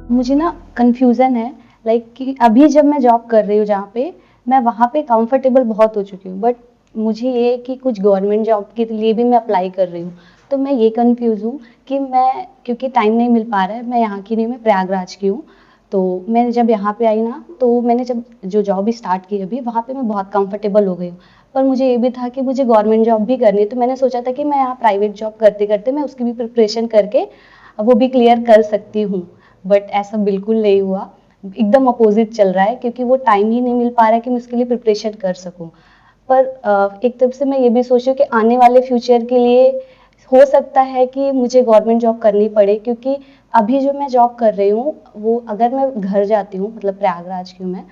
मुझे ना कन्फ्यूज़न है लाइक कि अभी जब मैं जॉब कर रही हूँ जहाँ पे, मैं वहाँ पे कंफर्टेबल बहुत हो चुकी हूँ। बट मुझे ये है कि कुछ गवर्नमेंट जॉब के लिए भी मैं अप्लाई कर रही हूँ। तो मैं ये कन्फ्यूज़ हूँ कि मैं क्योंकि टाइम नहीं मिल पा रहा है, मैं यहाँ की नहीं, मैं प्रयागराज की हूँ। तो मैं जब यहाँ पे आई ना, तो मैंने जब जो जॉब स्टार्ट की अभी, वहाँ पे मैं बहुत कंफर्टेबल हो गई हूँ। पर मुझे ये भी था कि मुझे गवर्नमेंट जॉब भी करनी है, तो मैंने सोचा था कि मैं यहाँ प्राइवेट जॉब करते-करते मैं उसकी भी प्रिपरेशन करके वो भी क्लियर कर सकती हूँ। बट ऐसा बिल्कुल नहीं हुआ। एकदम अपोज़िट चल रहा है क्योंकि वो टाइम ही नहीं मिल पा रहा है कि मैं उसके लिए प्रिपरेशन कर सकूँ। पर एक तरफ से मैं ये भी सोच रही हूँ कि आने वाले फ्यूचर के लिए हो सकता है कि मुझे गवर्नमेंट जॉब करनी पड़े, क्योंकि अभी जो मैं जॉब कर रही हूँ, वो अगर मैं घर जाती हूँ, मतलब प्रयागराज की हूँ मैं,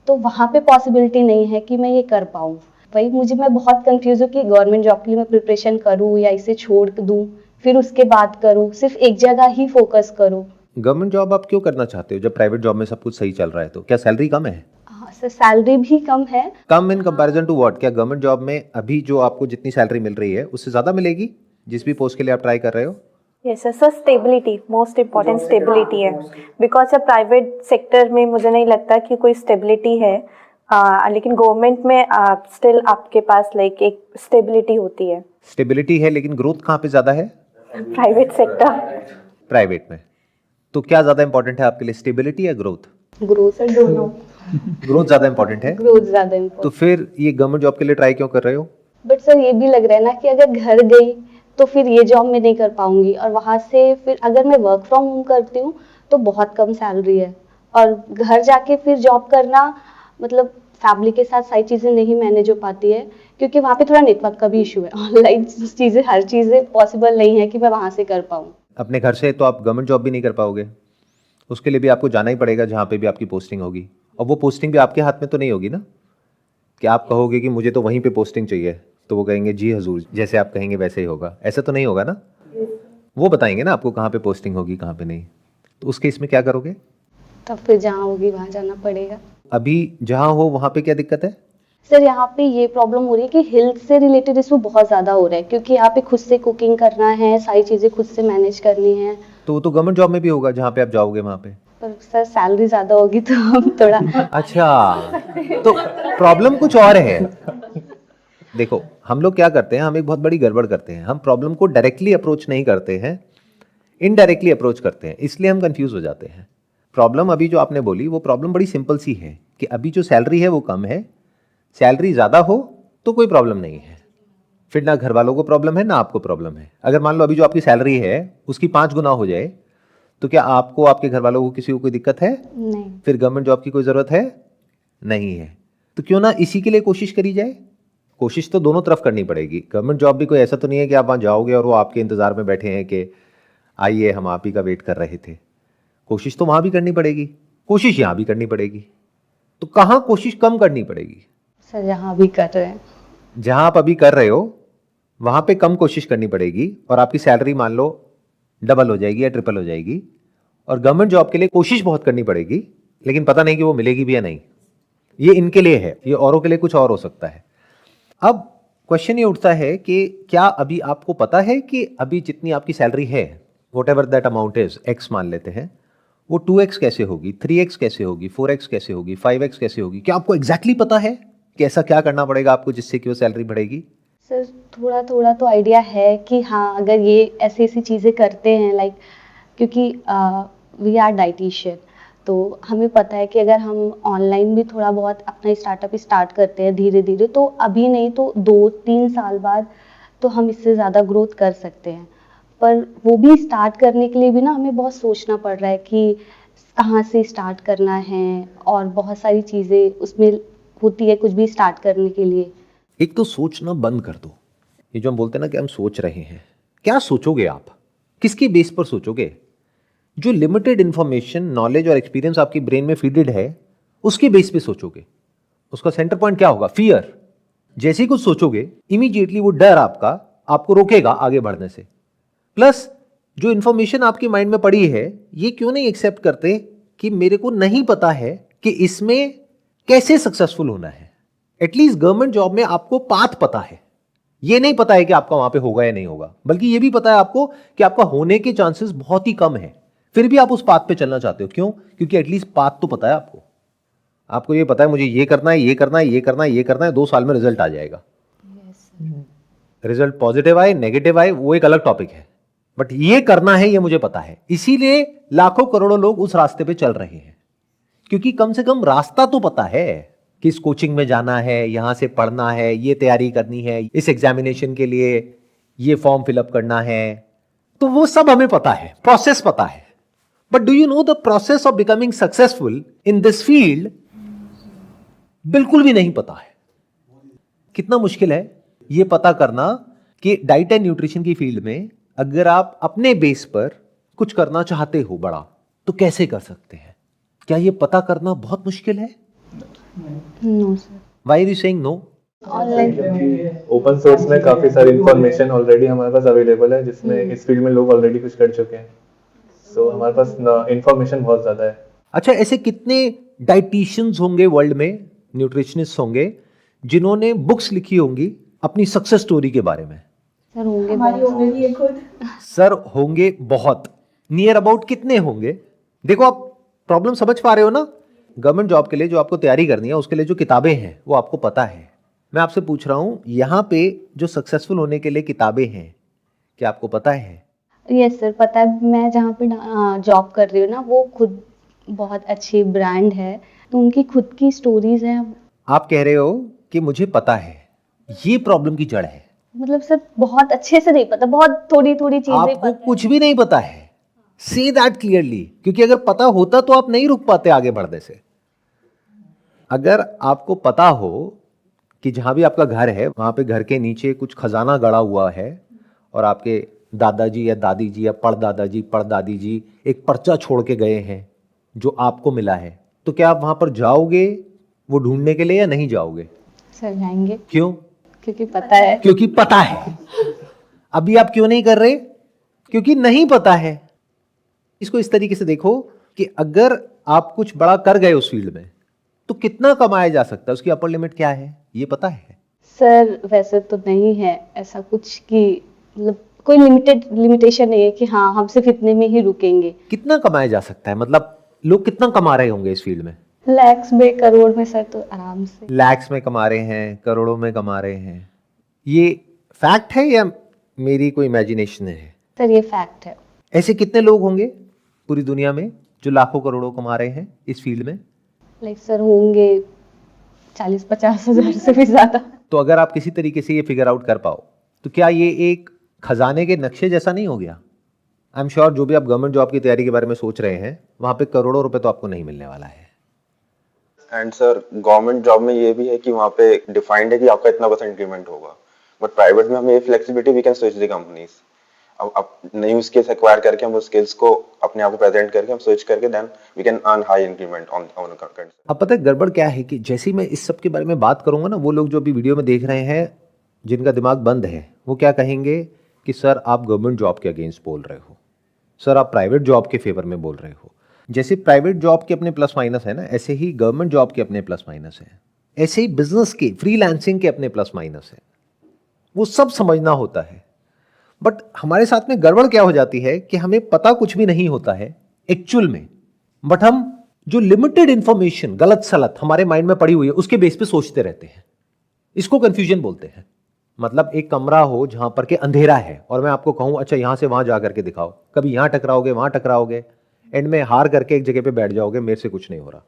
तो वहाँ पे पॉसिबिलिटी नहीं है कि मैं ये कर पाऊँ। वही मैं बहुत कन्फ्यूज़ हूँ कि गवर्नमेंट जॉब के लिए मैं प्रिपरेशन करूँ या इसे छोड़ दूँ, फिर उसके बाद करूँ, सिर्फ़ एक जगह ही फ़ोकस करूँ। गवर्नमेंट जॉब आप क्यों करना चाहते हो जब प्राइवेट जॉब में सब कुछ सही चल रहा है? तो क्या सैलरी कम है? हाँ, सर सैलरी भी कम है। कम इन कंपैरिजन टू व्हाट? क्या गवर्नमेंट जॉब में अभी जो आपको जितनी सैलरी मिल रही है उससे ज़्यादा मिलेगी जिस भी पोस्ट के लिए आप ट्राई कर रहे हो? Yes sir, sir stability, most important stability है। बिकॉज अब प्राइवेट सेक्टर में मुझे नहीं लगता कि कोई स्टेबिलिटी है, लेकिन गवर्नमेंट में स्टिल आपके पास लाइक एक स्टेबिलिटी होती है। स्टेबिलिटी है लेकिन ग्रोथ कहाँ पे ज़्यादा है? Private sector. प्राइवेट में। तो क्या ज़्यादा इंपॉर्टेंट है आपके लिए, स्टेबिलिटी या ग्रोथ? ग्रोथ, सर दोनों। ग्रोथ ज़्यादा इंपॉर्टेंट है। ग्रोथ ज़्यादा तो इम्पोर्टेंट। फिर ये गवर्नमेंट जॉब के लिए ट्राई क्यों कर रहे हो? बट सर ये भी लग रहा है ना कि अगर घर गई तो फिर ये जॉब मैं नहीं कर पाऊंगी, और वहां से फिर अगर मैं वर्क फ्रॉम होम करती हूँ तो बहुत कम सैलरी है, और घर जाके फिर जॉब करना, मतलब फैमिली के साथ सारी चीज़ें नहीं मैनेज हो पाती है, क्योंकि वहाँ पे थोड़ा नेटवर्क का भी इशू है। ऑनलाइन चीज़ें, हर चीज़ें पॉसिबल नहीं है कि मैं वहाँ से कर पाऊँ। अपने घर से तो आप गवर्नमेंट जॉब भी नहीं कर पाओगे, उसके लिए भी आपको जाना ही पड़ेगा जहाँ पे भी आपकी पोस्टिंग होगी। और वो पोस्टिंग भी आपके हाथ में तो नहीं होगी ना, कि आप कहोगे कि मुझे तो वहीं पे पोस्टिंग चाहिए, तो वो कहेंगे जी हजूर, जैसे आप कहेंगे वैसे ही होगा। ऐसा तो नहीं होगा ना। वो बताएंगे ना आपको कहाँ पे पोस्टिंग होगी कहाँ पे नहीं। तो उस केस में क्या करोगे? तब फिर जहाँ होगी वहाँ जाना पड़ेगा। अभी जहाँ हो वहाँ पे क्या दिक्कत है? सर यहाँ पे ये प्रॉब्लम हो रही है कि हेल्थ से रिलेटेड इशू बहुत ज़्यादा हो रहा है, क्योंकि यहाँ पे खुद से कुकिंग करना है, सारी चीज़ें खुद से मैनेज करनी है। तो वो तो गवर्नमेंट जॉब में भी होगा जहाँ पे आप जाओगे वहाँ पे। पर सर सैलरी ज़्यादा होगी तो हम थोड़ा अच्छा, तो प्रॉब्लम कुछ और है। देखो, हम लोग क्या करते हैं, हम एक बहुत बड़ी गड़बड़ करते हैं। हम प्रॉब्लम को डायरेक्टली अप्रोच नहीं करते हैं, इनडायरेक्टली अप्रोच करते हैं, इसलिए हम कंफ्यूज हो जाते हैं। प्रॉब्लम अभी जो आपने बोली वो प्रॉब्लम बड़ी सिंपल सी है कि अभी जो सैलरी है वो कम है। सैलरी ज़्यादा हो तो कोई प्रॉब्लम नहीं है, फिर ना घर वालों को प्रॉब्लम है ना आपको प्रॉब्लम है। अगर मान लो अभी जो आपकी सैलरी है उसकी 5 गुना हो जाए, तो क्या आपको, आपके घर वालों को, किसी को कोई दिक्कत है? नहीं। फिर गवर्नमेंट जॉब की कोई ज़रूरत है नहीं है। तो क्यों ना इसी के लिए कोशिश करी जाए। कोशिश तो दोनों तरफ करनी पड़ेगी। गवर्नमेंट जॉब भी कोई ऐसा तो नहीं है कि आप वहाँ जाओगे और वो आपके इंतज़ार में बैठे हैं कि आइए हम आप ही का वेट कर रहे थे। कोशिश तो वहाँ भी करनी पड़ेगी, कोशिश यहाँ भी करनी पड़ेगी। तो कहाँ कोशिश कम करनी पड़ेगी? सर जहाँ भी कर रहे हैं। जहाँ आप अभी कर रहे हो वहाँ पे कम कोशिश करनी पड़ेगी और आपकी सैलरी मान लो डबल हो जाएगी या ट्रिपल हो जाएगी। और गवर्नमेंट जॉब के लिए कोशिश बहुत करनी पड़ेगी, लेकिन पता नहीं कि वो मिलेगी भी या नहीं। ये इनके लिए है, ये औरों के लिए कुछ और हो सकता है। अब क्वेश्चन ये उठता है कि क्या अभी आपको पता है कि अभी जितनी आपकी सैलरी है, what ever that amount is, x मान लेते हैं, वो 2x कैसे होगी, 3x कैसे होगी, 4x कैसे होगी, 5x कैसे होगी? क्या आपको एग्जैक्टली पता है कि ऐसा क्या करना पड़ेगा आपको जिससे कि वो सैलरी बढ़ेगी? सर थोड़ा थोड़ा तो आइडिया है कि हाँ, अगर ये ऐसी ऐसी चीज़ें करते हैं, लाइक क्योंकि वी आर डाइटिशियन, तो हमें पता है कि अगर हम ऑनलाइन भी थोड़ा बहुत अपना स्टार्टअप स्टार्ट करते हैं धीरे धीरे, तो अभी नहीं तो 2-3 साल बाद तो हम इससे ज़्यादा ग्रोथ कर सकते हैं। पर वो भी स्टार्ट करने के लिए भी ना हमें बहुत सोचना पड़ रहा है कि कहाँ से स्टार्ट करना है, और बहुत सारी चीज़ें उसमें होती है कुछ भी स्टार्ट करने के लिए। एक तो सोचना बंद कर दो। ये जो हम बोलते हैं ना कि हम सोच रहे हैं, क्या सोचोगे आप? किसकी बेस पर सोचोगे? जो लिमिटेड इंफॉर्मेशन, नॉलेज और एक्सपीरियंस आपकी ब्रेन में फीडेड है, उसके बेस पे सोचोगे। उसका सेंटर पॉइंट क्या होगा? फियर। जैसे ही कुछ सोचोगे इमीडिएटली वो डर आपका आपको रोकेगा आगे बढ़ने से। प्लस जो इंफॉर्मेशन आपके माइंड में पड़ी है, ये क्यों नहीं एक्सेप्ट करते कि मेरे को नहीं पता है कि इसमें कैसे सक्सेसफुल होना है। एटलीस्ट गवर्नमेंट जॉब में आपको पाथ पता है। ये नहीं पता है कि आपका वहां पे होगा या नहीं होगा, बल्कि ये भी पता है आपको कि आपका होने के चांसेस बहुत ही कम है। फिर भी आप उस पाथ पे चलना चाहते हो। क्यों? क्योंकि एटलीस्ट पाथ तो पता है आपको। आपको ये पता है मुझे ये करना है, ये करना है, ये करना है, ये करना है, 2 साल में रिजल्ट आ जाएगा। रिजल्ट पॉजिटिव आए नेगेटिव आए वो एक अलग टॉपिक है, बट ये करना है ये मुझे पता है। इसीलिए लाखों करोड़ों लोग उस रास्ते पे चल रहे हैं, क्योंकि कम से कम रास्ता तो पता है, किस कोचिंग में जाना है, यहां से पढ़ना है, ये तैयारी करनी है, इस एग्जामिनेशन के लिए ये फॉर्म फिलअप करना है, तो वो सब हमें पता है, प्रोसेस पता है। But do you know the process of becoming successful in this field? बिल्कुल भी नहीं पता है। कितना मुश्किल है ये पता करना कि डाइट एंड न्यूट्रिशन की फील्ड में अगर आप अपने बेस पर कुछ करना चाहते हो बड़ा, तो कैसे कर सकते हैं? क्या ये पता करना बहुत मुश्किल है? No sir. Why are you saying no? Online open source में काफी सारी इंफॉर्मेशन ऑलरेडी हमारे पास अवेलेबल है, जिसमें इस फील्ड में लोग ऑलरेडी कुछ कर चुके हैं। सो हमारे पास इंफॉर्मेशन बहुत ज्यादा है। अच्छा, ऐसे कितने डाइटिशियंस होंगे वर्ल्ड में, न्यूट्रिशनिस्ट होंगे, जिन्होंने बुक्स लिखी होंगी अपनी सक्सेस स्टोरी के बारे में? सर होंगे हमारी बहुत। ऑलरेडी है खुद। सर होंगे बहुत। नियर अबाउट कितने होंगे? देखो आप प्रॉब्लम समझ पा रहे हो ना? गवर्नमेंट जॉब के लिए जो आपको तैयारी करनी है उसके लिए जो किताबें हैं वो आपको पता है। मैं आपसे पूछ रहा हूं यहां पे जो सक्सेसफुल होने के लिए किताबें हैं, क्या आपको पता है? यस सर, पता है। मैं जहाँ पे जॉब कर रही हूँ ना, वो खुद बहुत अच्छी ब्रांड है, तो उनकी खुद की स्टोरीज हैं। आप कह रहे हो कि मुझे पता है, ये प्रॉब्लम की जड़ है। मतलब सर बहुत अच्छे से नहीं पता, बहुत थोड़ी थोड़ी चीजें आपको पता है। कुछ भी नहीं पता है, से दैट क्लियरली, क्योंकि अगर पता होता तो आप नहीं रुक पाते आगे बढ़ने से। अगर आपको पता हो कि जहां भी आपका घर है वहां पे घर के नीचे कुछ खजाना गड़ा हुआ है और आपके दादाजी या दादी जी या परदादाजी परदादी जी एक पर्चा छोड़ के गए हैं जो आपको मिला है, तो क्या आप वहां पर जाओगे वो ढूंढने के लिए या नहीं जाओगे? सर जाएंगे, क्यों? क्योंकि पता है। क्योंकि पता है। अभी आप क्यों नहीं कर रहे? क्योंकि नहीं पता है। इसको इस तरीके से देखो कि अगर आप कुछ बड़ा कर गए उस फील्ड में तो कितना कमाया जा सकता है, उसकी अपर लिमिट क्या है, ये पता है? सर वैसे तो नहीं है ऐसा कुछ कि मतलब कोई लिमिटेशन नहीं है कि हाँ हम सिर्फ इतने में ही रुकेंगे। कितना कमाया जा सकता है? मतलब लोग कितना कमा रहे होंगे इस फील्ड में? लैक्स में, करोड़ में सर, तो आराम से। लैक्स में कमा रहे हैं, करोड़ों में कमा रहे हैं। ये फैक्ट है या मेरी कोई इमेजिनेशन है? सर ये फैक्ट है। ऐसे कितने लोग होंगे पूरी दुनिया में जो लाखों करोड़ों कमा रहे हैं इस फील्ड में? लाइक सर होंगे 40-50 हज़ार से भी ज्यादा। तो अगर आप किसी तरीके से ये फिगर आउट कर पाओ तो क्या ये एक खजाने के नक्शे जैसा नहीं हो गया? आई एम श्योर जो भी आप गवर्नमेंट जॉब की तैयारी के बारे में सोच रहे हैं वहां पे करोड़ों रुपए तो आपको नहीं मिलने वाला है। एंड सर गवर्नमेंट जॉब में ये भी है कि वहाँ पे डिफाइंड है कि आपका इतना % इंक्रीमेंट होगा, बट प्राइवेट में हमें ये flexibility, we can switch the companies. अब नई स्किल्स एक्वायर करके हम उस स्किल्स को अपने आप को प्रेजेंट करके हम स्विच करके then we can earn high increment on on content. अब पता है गड़बड़ क्या है कि जैसे ही मैं इस सब के बारे में बात करूंगा ना, वो लोग जो अभी वीडियो में देख रहे हैं जिनका दिमाग बंद है वो क्या कहेंगे कि सर आप गवर्नमेंट जॉब के अगेंस्ट बोल रहे हो, सर आप प्राइवेट जॉब के फेवर में बोल रहे हो। जैसे प्राइवेट जॉब के अपने प्लस माइनस है ना, ऐसे ही गवर्नमेंट जॉब के अपने प्लस माइनस है, ऐसे ही बिजनेस के, फ्रीलांसिंग के अपने प्लस माइनस है। वो सब समझना होता है। बट हमारे साथ में गड़बड़ क्या हो जाती है कि हमें पता कुछ भी नहीं होता है एक्चुअल में, बट हम जो लिमिटेड इंफॉर्मेशन गलत सलत हमारे माइंड में पड़ी हुई है उसके बेस पे सोचते रहते हैं। इसको कंफ्यूजन बोलते हैं। मतलब एक कमरा हो जहां पर के अंधेरा है और मैं आपको कहूं अच्छा यहां से वहां जा करके दिखाओ, कभी यहां टकराओगे वहां टकराओगे, एंड में हार करके एक जगह पे बैठ जाओगे मेरे से कुछ नहीं हो रहा,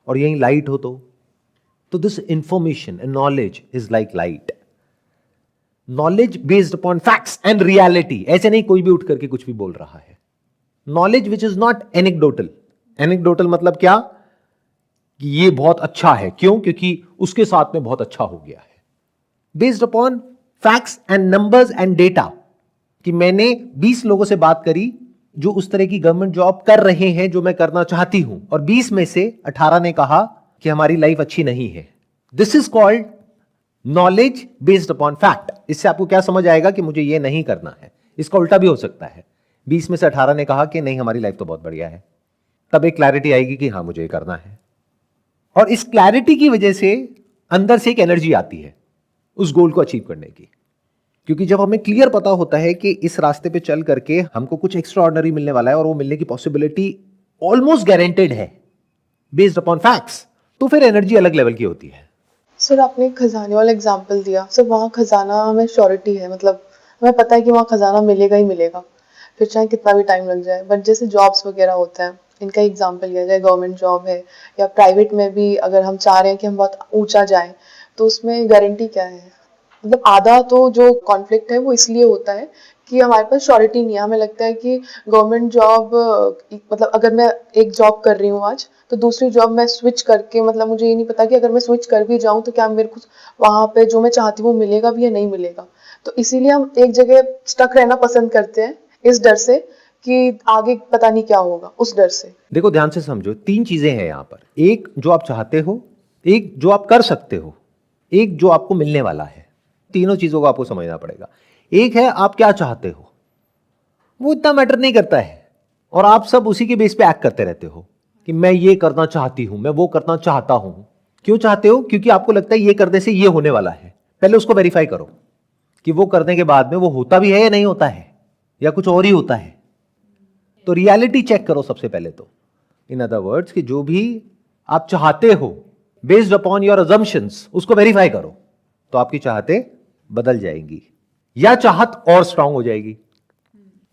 और यहीं लाइट हो तो this information and knowledge is like light, knowledge based upon facts and reality. ऐसे नहीं कोई भी उठ करके कुछ भी बोल रहा है। Knowledge which is not anecdotal. Anecdotal मतलब क्या कि ये बहुत अच्छा है, क्यों? क्योंकि उसके साथ में बहुत अच्छा हो गया है। Based upon facts and numbers and data, कि मैंने 20 लोगों से बात करी जो उस तरह की गवर्नमेंट जॉब कर रहे हैं जो मैं करना चाहती हूं, और 20 में से 18 ने कहा कि हमारी लाइफ अच्छी नहीं है। This is called knowledge based upon fact. इससे आपको क्या समझ आएगा कि मुझे ये नहीं करना है। इसका उल्टा भी हो सकता है, 20 में से 18 ने कहा कि नहीं हमारी लाइफ तो बहुत बढ़िया है, तब एक क्लैरिटी आएगी कि हाँ मुझे ये करना है। और इस क्लैरिटी की वजह से अंदर से एक एनर्जी आती है उस गोल को अचीव करने की। क्योंकि जब हमें क्लियर पता होता है कि इस रास्ते पे चल करके हमको कुछ एक्स्ट्रा ऑर्डिनरी मिलने वाला है और वो मिलने की पॉसिबिलिटी ऑलमोस्ट गारंटेड है बेस्ड अपॉन फैक्ट्स, तो फिर एनर्जी अलग लेवल की होती है। सर आपने एक खजाने वाला एग्जांपल दिया, सर वहाँ खजाना हमें श्योरिटी है, मतलब हमें पता है कि वहाँ खजाना मिलेगा ही मिलेगा, फिर चाहे कितना भी टाइम लग जाए। बट जैसे जॉब्स वगैरह होते हैं, इनका एग्जांपल लिया जाए, गवर्नमेंट जॉब है या प्राइवेट में भी अगर हम चाह रहे हैं कि हम बहुत ऊंचा जाएं, तो उसमें गारंटी क्या है? मतलब आधा तो जो कॉन्फ्लिक्ट है वो इसलिए होता है कि हमारे पास श्योरिटी नहीं है। हमें लगता है कि गवर्नमेंट जॉब, मतलब अगर मैं एक जॉब कर रही हूँ आज, तो दूसरी जॉब मैं स्विच करके, मतलब मुझे ये नहीं पता कि अगर मैं स्विच कर भी जाऊँ तो क्या मेरे को वहाँ पे जो मैं चाहती हूँ वो मिलेगा भी या नहीं मिलेगा। तो इसीलिए हम एक जगह स्टक रहना पसंद करते हैं, इस डर से कि आगे पता नहीं क्या होगा, उस डर से। देखो ध्यान से समझो, तीन चीजें हैं यहां पर, एक जो आप चाहते हो, एक जो आप कर सकते हो, एक जो आपको मिलने वाला है। तीनों चीजों को आपको समझना पड़ेगा। एक है आप क्या चाहते हो, वो इतना मैटर नहीं करता है और आप सब उसी के बेस पे एक्ट करते रहते हो कि मैं ये करना चाहती हूं, मैं वो करना चाहता हूं। क्यों चाहते हो? क्योंकि आपको लगता है ये करने से ये होने वाला है। पहले उसको वेरीफाई करो कि वो करने के बाद में वो होता भी है या नहीं होता है, या कुछ और ही होता है। तो रियलिटी चेक करो सबसे पहले तो। इन अदर वर्ड्स कि जो भी आप चाहते हो बेस्ड अपॉन योर अजम्पशंस, उसको वेरीफाई करो, तो आपकी चाहते बदल जाएंगी या चाहत और स्ट्रांग हो जाएगी।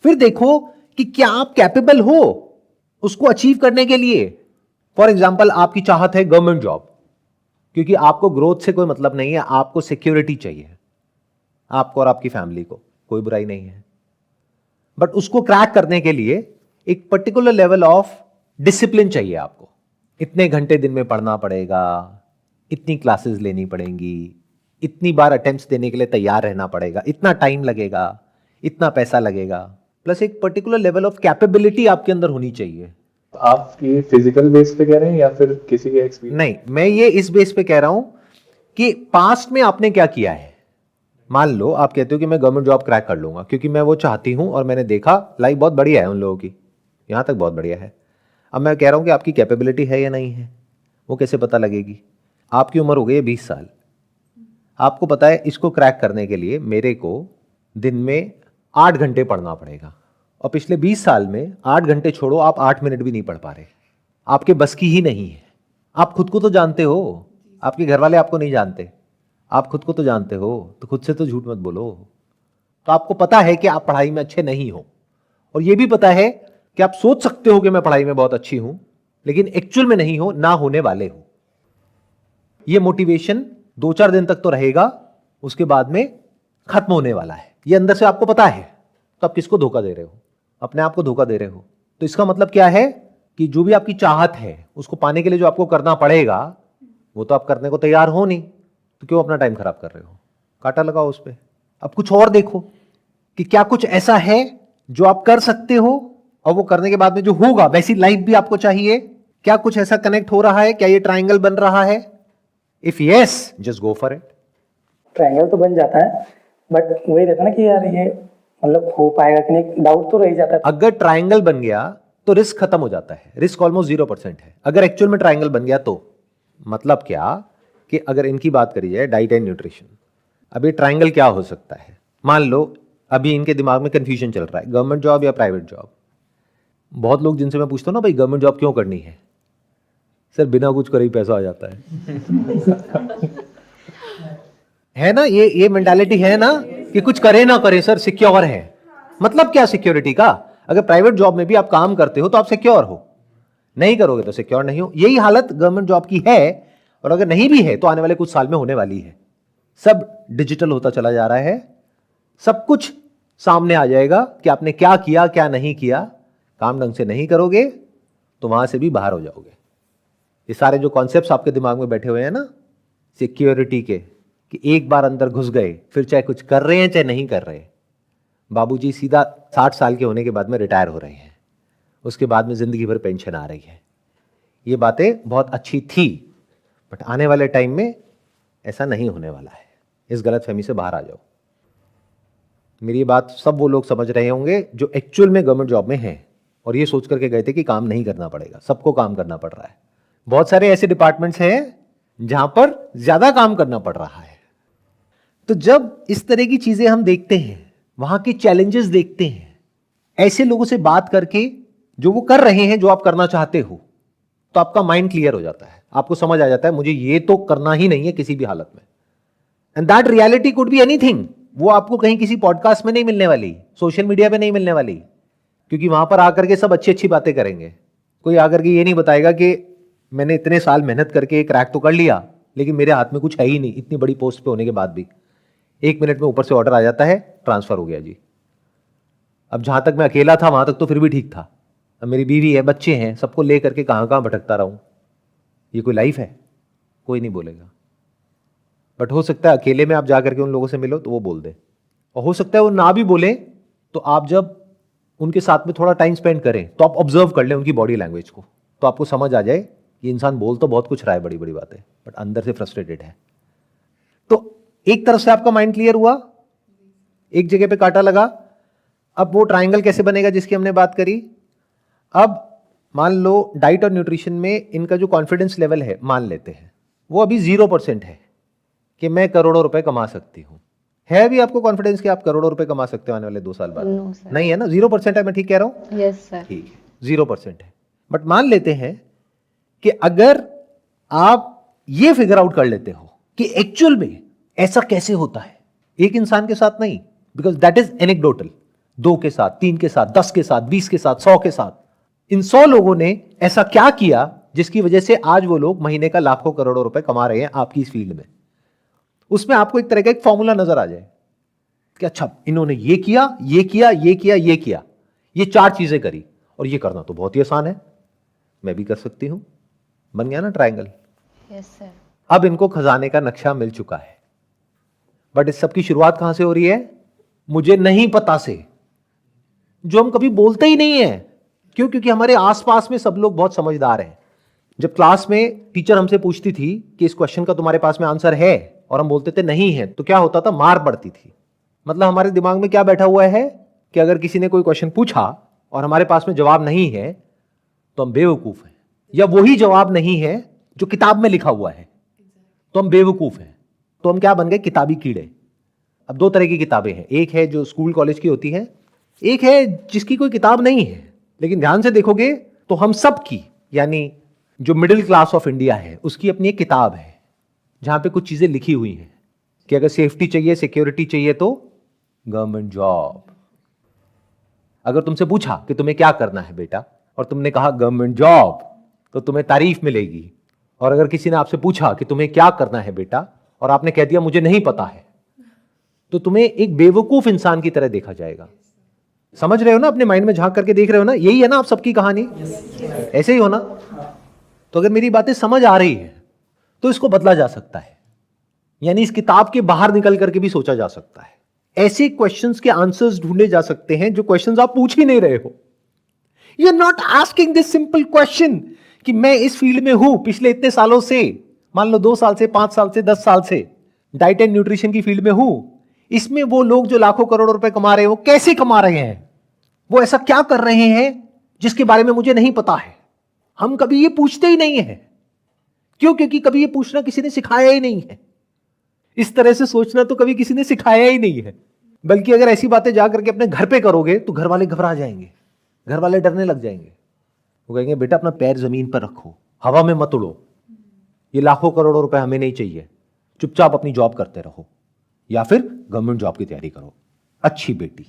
फिर देखो कि क्या आप कैपेबल हो उसको अचीव करने के लिए। फॉर एग्जाम्पल आपकी चाहत है गवर्नमेंट जॉब, क्योंकि आपको ग्रोथ से कोई मतलब नहीं है, आपको सिक्योरिटी चाहिए, आपको और आपकी फैमिली को, कोई बुराई नहीं है। बट उसको क्रैक करने के लिए एक पर्टिकुलर लेवल ऑफ डिसिप्लिन चाहिए आपको। इतने घंटे दिन में पढ़ना पड़ेगा, इतनी क्लासेस लेनी पड़ेंगी, इतनी बार अटेम्प्ट्स देने के लिए तैयार रहना पड़ेगा, इतना टाइम लगेगा, इतना पैसा लगेगा, प्लस एक पर्टिकुलर लेवल ऑफ कैपेबिलिटी आपके अंदर होनी चाहिए। आप ये फिजिकल बेस पे कह रहे हैं या फिर किसी के एक्सपीरियंस? नहीं, मैं ये इस बेस पे कह रहा हूं कि पास्ट में आपने क्या किया है। मान लो आप कहते हो कि मैं गवर्नमेंट जॉब क्रैक कर लूंगा क्योंकि मैं वो चाहती हूं और मैंने देखा लाइफ बहुत बढ़िया है उन लोगों की, यहां तक बहुत बढ़िया है। अब मैं कह रहा हूं कि आपकी कैपेबिलिटी है या नहीं है, वो कैसे पता लगेगी? आपकी उम्र हो गई है 20 साल, आपको पता है इसको क्रैक करने के लिए मेरे को दिन में 8 घंटे पढ़ना पड़ेगा, और पिछले 20 साल में 8 घंटे छोड़ो, आप 8 मिनट भी नहीं पढ़ पा रहे, आपके बस की ही नहीं है। आप खुद को तो जानते हो, आपके घर वाले आपको नहीं जानते, आप खुद को तो जानते हो, तो खुद से तो झूठ मत बोलो। तो आपको पता है कि आप पढ़ाई में अच्छे नहीं हो, और यह भी पता है कि आप सोच सकते हो कि मैं पढ़ाई में बहुत अच्छी हूं, लेकिन एक्चुअल में नहीं हो, ना होने वाले हो। यह मोटिवेशन 2-4 दिन तक तो रहेगा, उसके बाद में खत्म होने वाला है। यह अंदर से आपको पता है, तो आप किसको धोखा दे रहे हो? अपने आप को धोखा दे रहे हो। तो इसका मतलब क्या है कि जो भी आपकी चाहत है उसको पाने के लिए जो आपको करना पड़ेगा वो तो आप करने को तैयार हो नहीं, तो क्यों अपना टाइम खराब कर रहे हो? कांटा लगाओ उस पर। अब कुछ और देखो कि क्या कुछ ऐसा है जो आप कर सकते हो और वो करने के बाद में जो होगा वैसी लाइफ भी आपको चाहिए। क्या कुछ ऐसा कनेक्ट हो रहा है? क्या ये ट्राइंगल बन रहा है? If yes, just go for it. Triangle तो बन जाता है, बट वही रहता है ना कि यार ये मतलब हो पाएगा कि नहीं, डाउट तो रह जाता है। अगर ट्राइंगल बन गया तो रिस्क खत्म हो जाता है, रिस्क ऑलमोस्ट 0% है। अगर एक्चुअल में ट्राइंगल बन गया तो मतलब क्या कि अगर इनकी बात करी जाए डाइट एंड न्यूट्रिशन, अभी ट्राइंगल क्या हो सकता है? मान लो अभी इनके दिमाग में कंफ्यूजन चल रहा है, गवर्नमेंट जॉब या प्राइवेट जॉब। बहुत लोग जिनसे मैं पूछता हूं ना, भाई गवर्नमेंट जॉब क्यों करनी है? सर बिना कुछ करे ही पैसा आ जाता है ना? ये मेंटालिटी है ना कि कुछ करे ना करे सर सिक्योर है। मतलब क्या सिक्योरिटी का? अगर प्राइवेट जॉब में भी आप काम करते हो तो आप सिक्योर हो, नहीं करोगे तो सिक्योर नहीं हो। यही हालत गवर्नमेंट जॉब की है, और अगर नहीं भी है तो आने वाले कुछ साल में होने वाली है। सब डिजिटल होता चला जा रहा है, सब कुछ सामने आ जाएगा कि आपने क्या किया क्या नहीं किया। काम ढंग से नहीं करोगे तो वहां से भी बाहर हो जाओगे। ये सारे जो कॉन्सेप्ट्स आपके दिमाग में बैठे हुए हैं ना सिक्योरिटी के, कि एक बार अंदर घुस गए फिर चाहे कुछ कर रहे हैं चाहे नहीं कर रहे। बाबूजी सीधा 60 साल के होने के बाद में रिटायर हो रहे हैं, उसके बाद में जिंदगी भर पेंशन आ रही है। ये बातें बहुत अच्छी थी, बट आने वाले टाइम में ऐसा नहीं होने वाला है। इस गलतफहमी से बाहर आ जाओ। मेरी ये बात सब वो लोग समझ रहे होंगे जो एक्चुअल में गवर्नमेंट जॉब में हैं और ये सोच करके गए थे कि काम नहीं करना पड़ेगा, सबको काम करना पड़ रहा है। बहुत सारे ऐसे डिपार्टमेंट्स हैं जहां पर ज्यादा काम करना पड़ रहा है। तो जब इस तरह की चीजें हम देखते हैं, वहां के चैलेंजेस देखते हैं, ऐसे लोगों से बात करके जो वो कर रहे हैं जो आप करना चाहते हो, तो आपका माइंड क्लियर हो जाता है, आपको समझ आ जाता है मुझे ये तो करना ही नहीं है किसी भी हालत में। And that reality could be anything. वो आपको कहीं किसी पॉडकास्ट में नहीं मिलने वाली, सोशल मीडिया पे नहीं मिलने वाली, क्योंकि वहां पर आकर के सब अच्छी अच्छी बातें करेंगे। कोई आकर के ये नहीं बताएगा कि मैंने इतने साल मेहनत करके क्रैक तो कर लिया, लेकिन मेरे हाथ में कुछ है ही नहीं, इतनी बड़ी पोस्ट पे होने के बाद भी 1 मिनट में ऊपर से ऑर्डर आ जाता है, ट्रांसफर हो गया जी। अब जहां तक मैं अकेला था वहां तक तो फिर भी ठीक था, अब मेरी बीवी है, बच्चे हैं, सबको ले करके कहां कहां भटकता रहूं। ये कोई लाइफ है? कोई नहीं बोलेगा। बट हो सकता है अकेले में आप जाकर के उन लोगों से मिलो तो वो बोल दे, और हो सकता है वो ना भी बोले तो आप जब उनके साथ में थोड़ा टाइम स्पेंड करें तो आप ऑब्जर्व कर लें उनकी बॉडी लैंग्वेज को, तो आपको समझ आ जाए ये इंसान बोल तो बहुत कुछ रहा है, बड़ी बड़ी बातें, बट अंदर से फ्रस्ट्रेटेड है। तो एक तरफ से आपका माइंड क्लियर हुआ, एक जगह पे कांटा लगा। अब वो ट्रायंगल कैसे बनेगा जिसकी हमने बात करी। अब मान लो डाइट और न्यूट्रिशन में इनका जो कॉन्फिडेंस लेवल है, मान लेते हैं वो अभी 0% है कि मैं करोड़ों रुपए कमा सकती हूं। है भी आपको कॉन्फिडेंस कि आप करोड़ों रुपए कमा सकते हो आने वाले 2 साल बाद? No, sir. नहीं है ना, 0% है, मैं ठीक कह रहा हूं? Yes sir. ठीक है, 0% है। बट मान लेते हैं कि अगर आप ये फिगर आउट कर लेते हो कि एक्चुअल में ऐसा कैसे होता है, एक इंसान के साथ नहीं, बिकॉज दैट इज एनेक्डोटल, 2 के साथ, 3 के साथ, 10 के साथ, 20 के साथ, 100 के साथ, इन 100 लोगों ने ऐसा क्या किया जिसकी वजह से आज वो लोग महीने का लाखों करोड़ों रुपए कमा रहे हैं आपकी इस फील्ड में। उसमें आपको एक तरह का एक फॉर्मूला नजर आ जाए कि अच्छा इन्होंने ये किया, ये किया, ये किया, ये किया, ये 4 चीजें करी, और ये करना तो बहुत ही आसान है, मैं भी कर सकती हूं। बन गया ना ट्रायंगल। Yes sir. अब इनको खजाने का नक्शा मिल चुका है, बट इस सब की शुरुआत कहां से हो रही है? मुझे नहीं पता से, जो हम कभी बोलते ही नहीं है। क्यों? क्योंकि हमारे आसपास में सब लोग बहुत समझदार हैं। जब क्लास में टीचर हमसे पूछती थी कि इस क्वेश्चन का तुम्हारे पास में आंसर है, और हम बोलते थे नहीं है, तो क्या होता था? मार पड़ती थी। मतलब हमारे दिमाग में क्या बैठा हुआ है कि अगर किसी ने कोई क्वेश्चन पूछा और हमारे पास में जवाब नहीं है तो हम बेवकूफ हैं, या वही जवाब नहीं है जो किताब में लिखा हुआ है तो हम बेवकूफ हैं। तो हम क्या बन गए? किताबी कीड़े। अब 2 तरह की किताबें हैं, एक है जो स्कूल कॉलेज की होती है, एक है जिसकी कोई किताब नहीं है, लेकिन ध्यान से देखोगे तो हम सब की, यानी जो मिडिल क्लास ऑफ इंडिया है, उसकी अपनी एक किताब है जहां पे कुछ चीजें लिखी हुई हैं कि अगर सेफ्टी चाहिए, सिक्योरिटी चाहिए तो गवर्नमेंट जॉब। अगर तुमसे पूछा कि तुम्हें क्या करना है बेटा, और तुमने कहा गवर्नमेंट जॉब, तो तुम्हें तारीफ मिलेगी। और अगर किसी ने आपसे पूछा कि तुम्हें क्या करना है बेटा, और आपने कह दिया मुझे नहीं पता है, तो तुम्हें एक बेवकूफ इंसान की तरह देखा जाएगा। समझ रहे हो ना? अपने माइंड में झांक करके देख रहे हो ना? यही है ना आप सबकी कहानी? ऐसे ही हो ना? तो अगर मेरी बातें समझ आ रही है तो इसको बदला जा सकता है, यानी इस किताब के बाहर निकल करके भी सोचा जा सकता है। ऐसे क्वेश्चंस के आंसर्स ढूंढे जा सकते हैं जो क्वेश्चंस आप पूछ ही नहीं रहे हो। You are not asking this simple question कि मैं इस फील्ड में हूं पिछले इतने सालों से, मान लो 2 साल से, 5 साल से, 10 साल से डाइट एंड न्यूट्रिशन की फील्ड में हूं। इसमें वो लोग जो लाखों करोड़ों रुपए कमा रहे हैं, वो कैसे कमा रहे हैं? वो ऐसा क्या कर रहे हैं जिसके बारे में मुझे नहीं पता है? हम कभी ये पूछते ही नहीं है। क्यों? क्योंकि कभी ये पूछना किसी ने सिखाया ही नहीं है। इस तरह से सोचना तो कभी किसी ने सिखाया ही नहीं है। बल्कि अगर ऐसी बातें जाकर के अपने घर पे करोगे तो घर वाले घबरा जाएंगे, घर वाले डरने लग जाएंगे। वो कहेंगे बेटा अपना पैर जमीन पर रखो, हवा में मत उड़ो, ये लाखों करोड़ों रुपए हमें नहीं चाहिए, चुपचाप अपनी जॉब करते रहो, या फिर गवर्नमेंट जॉब की तैयारी करो। अच्छी बेटी,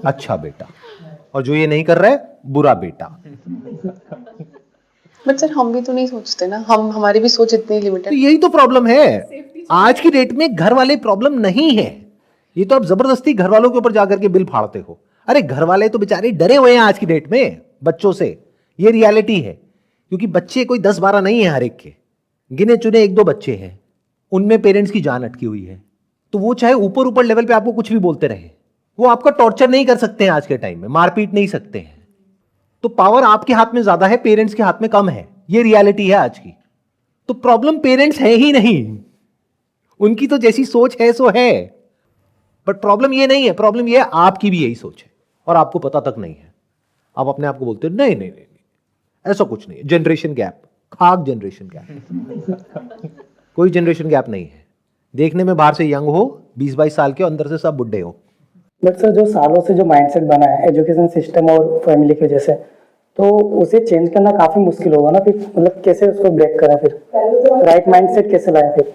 अच्छा बेटा, और जो ये नहीं कर रहा है, बुरा बेटा। बट सर हम भी तो नहीं सोचते ना, हमारी भी सोच इतनी तो लिमिटेड। यही तो प्रॉब्लम है आज की डेट में। घर वाले प्रॉब्लम नहीं है, ये तो आप जबरदस्ती घर वालों के ऊपर जाकर के बिल फाड़ते हो। अरे घर वाले तो बेचारे डरे हुए हैं आज की डेट में बच्चों से, ये रियलिटी है। क्योंकि बच्चे कोई 10-12 नहीं है, हर एक के गिने चुने 1-2 बच्चे हैं, उनमें पेरेंट्स की जान अटकी हुई है। तो वो चाहे ऊपर ऊपर लेवल पे आपको कुछ भी बोलते रहे, वो आपका टॉर्चर नहीं कर सकते हैं आज के टाइम में, मारपीट नहीं सकते हैं। तो पावर आपके हाथ में ज्यादा है, पेरेंट्स के हाथ में कम है, ये रियलिटी है आज की। तो प्रॉब्लम पेरेंट्स है ही नहीं, उनकी तो जैसी सोच है सो है। बट प्रॉब्लम ये नहीं है, प्रॉब्लम ये है आपकी भी यही सोच है और आपको पता तक नहीं है। आप अपने आप को बोलते हो नहीं नहीं नहीं, ऐसा कुछ नहीं है, जनरेशन गैप, खाक जनरेशन गैप। कोई जनरेशन गैप नहीं है। देखने में बाहर से यंग हो, 20-22 साल के हो, अंदर से सब बुढ़े हो। बट सर जो सालों से जो माइंडसेट बना है एजुकेशन सिस्टम और फैमिली की वजह से, तो उसे चेंज करना काफी मुश्किल होगा ना फिर, मतलब कैसे उसको ब्रेक करें फिर, राइट माइंडसेट कैसे लाएं फिर,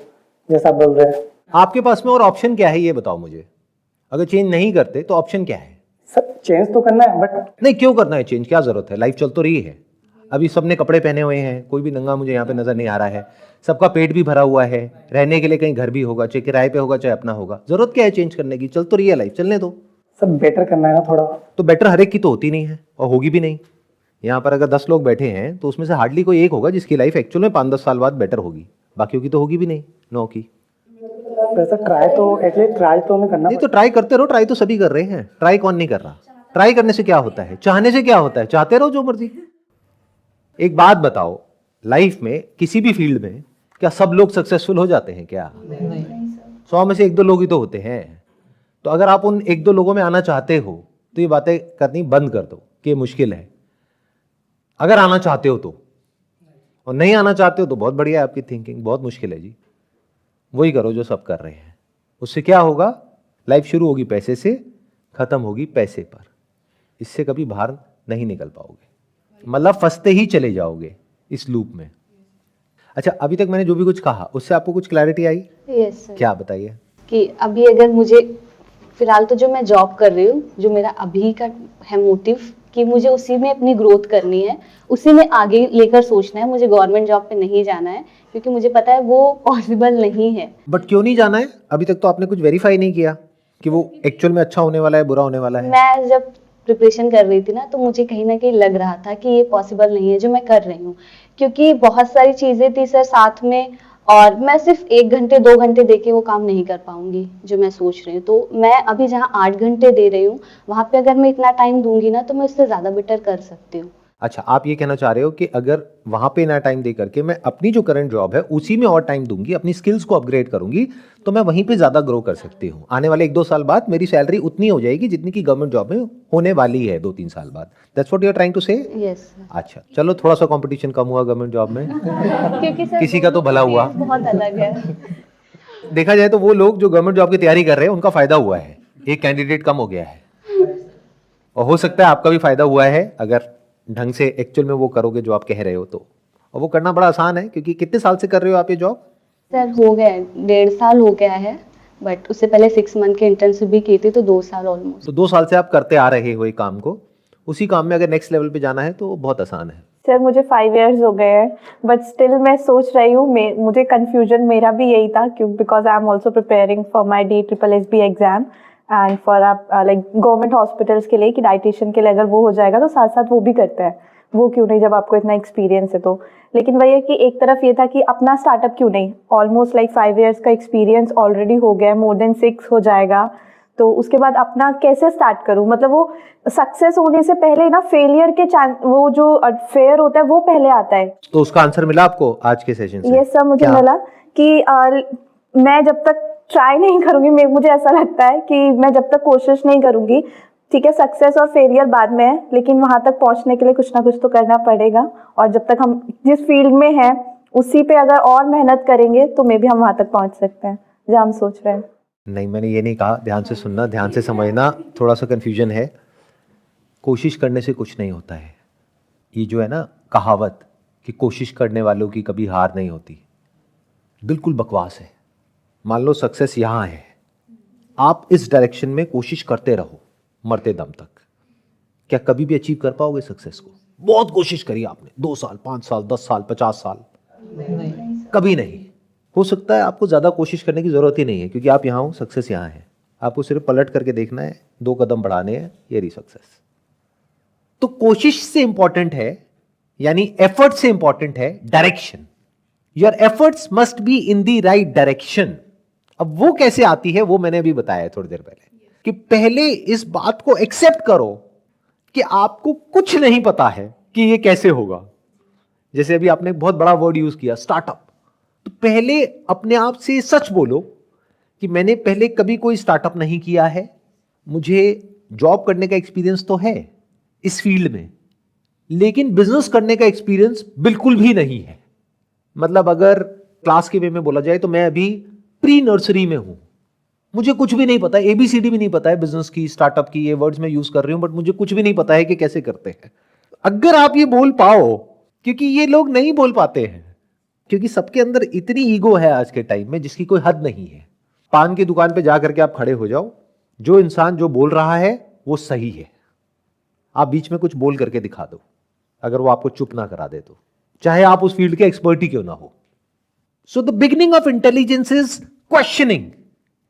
जैसा आप बोल रहे हैं। आपके पास में और ऑप्शन क्या है ये बताओ मुझे। अगर चेंज नहीं करते तो ऑप्शन क्या है? सर चेंज तो करना है बट नहीं, क्यों करना है चेंज, क्या जरूरत है? लाइफ चल तो रही है। अभी सबने कपड़े पहने हुए हैं, कोई भी नंगा मुझे यहाँ पे नजर नहीं आ रहा है। सबका पेट भी भरा हुआ है, रहने के लिए कहीं घर भी होगा, चाहे किराए पे होगा चाहे अपना होगा। जरूरत क्या है चेंज करने की? चल तो रही है लाइफ, चलने दो। सब बेटर करना है ना थोड़ा। तो बेटर हर एक की तो होती नहीं है और होगी भी नहीं। यहाँ पर अगर 10 लोग बैठे हैं तो उसमें से हार्डली कोई एक होगा जिसकी लाइफ एक्चुअल में 5-10 साल बाद बेटर होगी, बाकियों की तो होगी भी नहीं, 9 की। वैसे ट्राई तो एटलीस्ट ट्राई तो हमें करना नहीं तो ट्राई करते रहो, ट्राई तो सभी कर रहे हैं। ट्राई कौन नहीं कर रहा? ट्राई करने से क्या होता है? चाहने से क्या होता है? चाहते रहो जो मर्जी। एक बात बताओ, लाइफ में किसी भी फील्ड में क्या सब लोग सक्सेसफुल हो जाते हैं क्या? 100 में से 1-2 लोग ही तो होते हैं। तो अगर आप उन 1-2 लोगों में आना चाहते हो तो ये बातें करनी बंद कर दो कि ये मुश्किल है। अगर आना चाहते हो तो, और नहीं आना चाहते हो तो बहुत बढ़िया है आपकी थिंकिंग, बहुत मुश्किल है जी। वही करो जो सब कर रहे हैं। उससे क्या होगा? लाइफ शुरू होगी पैसे से, खत्म होगी पैसे पर। इससे कभी बाहर नहीं निकल पाओगे, मतलब फंसते ही चले जाओगे इस लूप में। अच्छा, अभी तक मैंने जो भी कुछ कहा उससे आपको कुछ क्लैरिटी आई? Yes sir. क्या बताइए? कि अभी अगर मुझे फिलहाल तो जो मैं जॉब कर रही हूँ, जो मेरा अभी का है मोटिव कि मुझे उसी में अपनी ग्रोथ करनी है, उसी में आगे लेकर सोचना है। मुझे गवर्नमेंट जॉब पे नहीं जाना है क्योंकि मुझे पता है वो पॉसिबल नहीं है। बट क्यों नहीं जाना है? अभी तक तो आपने कुछ वेरीफाई नहीं किया कि वो एक्चुअल में अच्छा होने वाला है, बुरा होने वाला है। मैं जब प्रिपरेशन कर रही थी ना, तो मुझे कहीं ना कहीं लग रहा था कि ये पॉसिबल नहीं है जो मैं कर रही हूँ, क्योंकि बहुत सारी चीजें थी सर साथ में, और मैं सिर्फ 1 घंटे 2 घंटे देके वो काम नहीं कर पाऊंगी जो मैं सोच रही हूँ। तो मैं अभी जहाँ 8 घंटे दे रही हूँ, वहां पे अगर मैं इतना टाइम दूंगी ना तो मैं उससे ज्यादा बेटर कर सकती हूँ। अच्छा, आप ये कहना चाह रहे हो कि अगर वहां पे ना टाइम दे करके मैं अपनी जो करंट जॉब है उसी में और टाइम दूंगी, अपनी स्किल्स को अपग्रेड करूंगी, तो मैं वहीं पे ज्यादा ग्रो कर सकती हूँ। आने वाले 1-2 साल बाद मेरी सैलरी उतनी हो जाएगी जितनी की गवर्नमेंट जॉब में होने वाली है 2-3 साल बाद। That's what you are trying to say? Yes अच्छा, चलो थोड़ा सा कंपटीशन कम हुआ गवर्नमेंट जॉब में। क्योंकि सर किसी का तो भला हुआ। बहुत अलग है। देखा जाए तो वो लोग जो गवर्नमेंट जॉब की तैयारी कर रहे हैं उनका फायदा हुआ है, एक कैंडिडेट कम हो गया है, और हो सकता है आपका भी फायदा हुआ है अगर ढंग से एक्चुअल में वो करोगे जो आप कह रहे हो तो। और वो करना बड़ा आसान है, क्योंकि कितने साल से कर रहे हो आप ये जॉब? सर हो गया 1.5 साल हो गया है, बट उससे पहले 6 मंथ की इंटर्नशिप भी की थी, तो 2 साल ऑलमोस्ट। तो 2 साल से आप करते आ रहे हो एक काम को, उसी काम में अगर नेक्स्ट लेवल पे जाना है तो बहुत आसान है। सर मुझे 5 इयर्स हो गए हैं, बट स्टिल मैं सोच रही हूँ, मुझे कंफ्यूजन मेरा भी यही था क्यों, because I am also preparing for my DSSB exam and for like government hospitals के लिए कि डाइटिशियन के लिए अगर वो हो जाएगा तो साथ साथ वो भी करते हैं, वो क्यों नहीं जब आपको इतना एक्सपीरियंस है तो। लेकिन वही है कि एक तरफ ये था कि अपना स्टार्टअप क्यों नहीं, ऑलमोस्ट लाइक 5 इयर्स का एक्सपीरियंस ऑलरेडी हो गया है, मोर देन 6 हो जाएगा, तो उसके बाद अपना कैसे स्टार्ट करूं। मतलब वो सक्सेस होने से पहले ना फेलियर के चांस, वो जो फेयर होता है वो पहले आता है। तो उसका आंसर मिला आपको आज के सेशन से? यस सर, मुझे मिला कि मैं जब तक ट्राई नहीं करूंगी, मुझे ऐसा लगता है कि मैं जब तक कोशिश नहीं करूंगी, ठीक है सक्सेस और फेलियर बाद में है, लेकिन वहां तक पहुंचने के लिए कुछ ना कुछ तो करना पड़ेगा, और जब तक हम जिस फील्ड में हैं उसी पे अगर और मेहनत करेंगे तो मे भी हम वहां तक पहुंच सकते हैं जहाँ हम सोच रहे हैं। नहीं, मैंने ये नहीं कहा, ध्यान से सुनना, ध्यान से समझना, थोड़ा सा कंफ्यूजन है। कोशिश करने से कुछ नहीं होता है। ये जो है ना कहावत कि कोशिश करने वालों की कभी हार नहीं होती, बिल्कुल बकवास है। मान लो सक्सेस यहाँ है, आप इस डायरेक्शन में कोशिश करते रहो मरते दम तक, क्या कभी भी अचीव कर पाओगे सक्सेस को? बहुत कोशिश करी आपने, 2 साल 5 साल 10 साल 50 साल, कभी नहीं हो सकता है। आपको ज्यादा कोशिश करने की जरूरत ही नहीं है, क्योंकि आप यहाँ हो, सक्सेस यहाँ है। आपको सिर्फ पलट करके देखना है, 2 कदम बढ़ाने हैं, ये रही सक्सेस। तो कोशिश से इंपॉर्टेंट है, यानी एफर्ट से इंपॉर्टेंट है direction. Your efforts must be in the right direction. अब वो कैसे आती है वो मैंने अभी बताया थोड़ी देर पहले, कि पहले इस बात को एक्सेप्ट करो कि आपको कुछ नहीं पता है कि ये कैसे होगा। जैसे अभी आपने एक बहुत बड़ा वर्ड यूज किया, स्टार्टअप, तो पहले अपने आप से सच बोलो कि मैंने पहले कभी कोई स्टार्टअप नहीं किया है, मुझे जॉब करने का एक्सपीरियंस तो है इस फील्ड में, लेकिन बिजनेस करने का एक्सपीरियंस बिल्कुल भी नहीं है। मतलब अगर क्लास के वे में बोला जाए तो मैं अभी प्री नर्सरी में हूं, मुझे कुछ भी नहीं पता, एबीसीडी भी नहीं पता है बिजनेस की, स्टार्टअप की, ये वर्ड्स मैं यूज कर रही हूं बट मुझे कुछ भी नहीं पता है कि कैसे करते हैं। अगर आप ये बोल पाओ, क्योंकि ये लोग नहीं बोल पाते हैं, क्योंकि सबके अंदर इतनी ईगो है आज के टाइम में जिसकी कोई हद नहीं है। पान की दुकान पे जाकर के आप खड़े हो जाओ, जो इंसान जो बोल रहा है वो सही है, आप बीच में कुछ बोल करके दिखा दो, अगर वो आपको चुप ना करा दे तो, चाहे आप उस फील्ड के एक्सपर्ट ही क्यों ना हो। So the beginning of intelligence is questioning,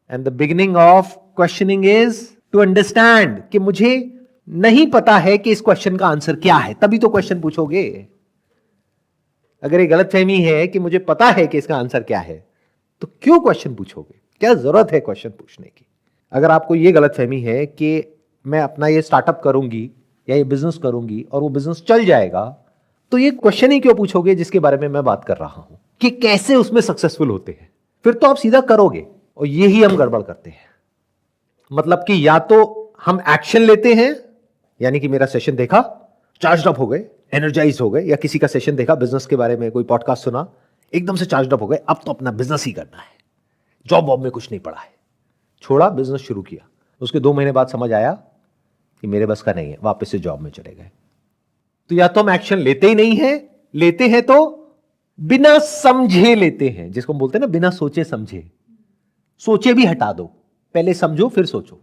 and the beginning of questioning is to understand कि मुझे नहीं पता है कि इस क्वेश्चन का आंसर क्या है, तभी तो क्वेश्चन पूछोगे। अगर ये गलतफहमी है कि मुझे पता है कि इसका आंसर क्या है, तो क्यों क्वेश्चन पूछोगे? क्या जरूरत है क्वेश्चन पूछने की? अगर आपको ये गलतफहमी है कि मैं अपना ये स्टार्टअप करूंगी या ये बिजनेस करूंगी और वो बिजनेस चल जाएगा, तो ये क्वेश्चन ही क्यों पूछोगे जिसके बारे में मैं बात कर रहा हूं कि कैसे उसमें सक्सेसफुल होते हैं? फिर तो आप सीधा करोगे, और यही हम गड़बड़ करते हैं। मतलब कि या तो हम एक्शन लेते हैं, यानी कि मेरा सेशन देखा, चार्ज अप हो गए, एनर्जाइज हो गए, या किसी का सेशन देखा बिजनेस के बारे में, कोई पॉडकास्ट सुना, एकदम से चार्ज अप हो गए, अब तो अपना बिजनेस ही करना है, जॉब वॉब में कुछ नहीं पड़ा है, छोड़ा, बिजनेस शुरू किया। उसके 2 महीने बाद समझ आया कि मेरे बस का नहीं है, वापस से जॉब में चले गए। तो या तो हम एक्शन लेते ही नहीं है, लेते हैं तो बिना समझे लेते हैं, जिसको हम बोलते हैं ना बिना सोचे समझे। सोचे भी हटा दो, पहले समझो फिर सोचो।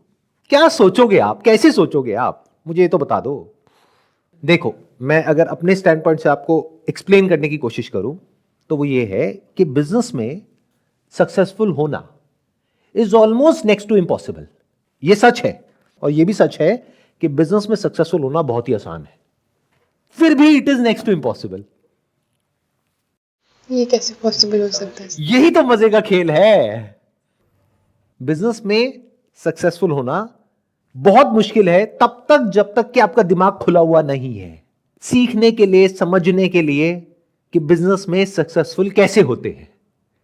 क्या सोचोगे आप, कैसे सोचोगे आप, मुझे ये तो बता दो। देखो, मैं अगर अपने स्टैंड पॉइंट से आपको एक्सप्लेन करने की कोशिश करूं तो वो ये है कि बिजनेस में सक्सेसफुल होना is almost next to impossible. ये सच है, और ये भी सच है कि बिजनेस में सक्सेसफुल होना बहुत ही आसान है, फिर भी it is next to impossible. ये कैसे पॉसिबल हो सकता है? यही तो मजे का खेल है। बिजनेस में सक्सेसफुल होना बहुत मुश्किल है तब तक जब तक कि आपका दिमाग खुला हुआ नहीं है, सीखने के लिए, समझने के लिए कि बिजनेस में सक्सेसफुल कैसे होते हैं।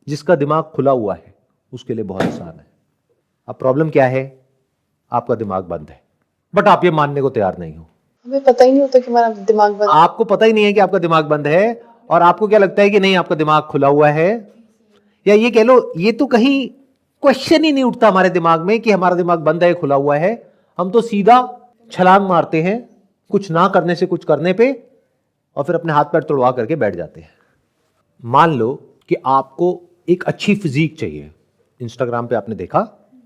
जिसका दिमाग खुला हुआ है उसके लिए बहुत आसान है। अब प्रॉब्लम क्या है? आपका दिमाग बंद है, बट आप ये मानने को तैयार नहीं हो। हमें पता ही नहीं होता कि हमारा दिमाग बंद। आपको पता ही नहीं है कि आपका दिमाग बंद है, और आपको क्या लगता है कि नहीं आपका दिमाग खुला हुआ है, या ये कह लो ये तो कहीं क्वेश्चन ही नहीं उठता हमारे दिमाग में कि हमारा दिमाग बंद है, खुला हुआ है। हम तो सीधा छलांग मारते हैं कुछ ना करने से कुछ करने पे, और फिर अपने हाथ पैर तोड़वा करके बैठ जाते हैं। मान लो कि आपको एक अच्छी फिजिक चाहिए, इंस्टाग्राम पे आपने देखा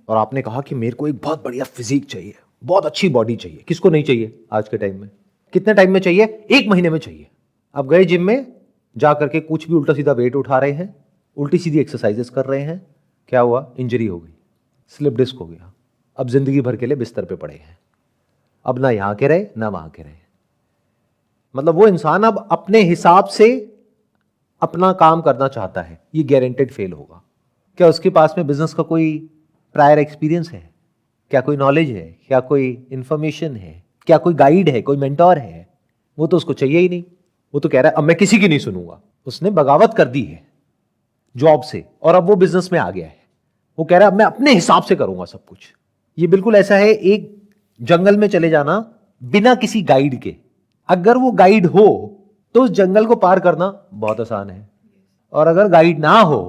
और आपने कहा कि मेरे को एक बहुत बढ़िया फिजिक चाहिए, बहुत अच्छी बॉडी चाहिए। किसको नहीं चाहिए आज के टाइम में? कितने टाइम में चाहिए? 1 महीने में चाहिए। अब गए जिम में, जा करके कुछ भी उल्टा सीधा वेट उठा रहे हैं, उल्टी सीधी एक्सरसाइजेस कर रहे हैं, क्या हुआ? इंजरी हो गई, स्लिप डिस्क हो गया। अब जिंदगी भर के लिए बिस्तर पे पड़े हैं, अब ना यहां के रहे ना वहां के रहे। मतलब वो इंसान अब अपने हिसाब से अपना काम करना चाहता है, ये गारंटेड फेल होगा। क्या उसके पास में बिजनेस का कोई प्रायर एक्सपीरियंस है? क्या कोई नॉलेज है? क्या कोई इंफॉर्मेशन है? क्या कोई गाइड है, कोई मेंटोर है? वो तो उसको चाहिए ही नहीं। वो तो कह रहा है अब मैं किसी की नहीं सुनूंगा। उसने बगावत कर दी है जॉब से और अब वो बिजनेस में आ गया है। वो कह रहा है अब मैं अपने हिसाब से करूंगा सब कुछ। ये बिल्कुल ऐसा है एक जंगल में चले जाना बिना किसी गाइड के। अगर वो गाइड हो तो उस जंगल को पार करना बहुत आसान है, और अगर गाइड ना हो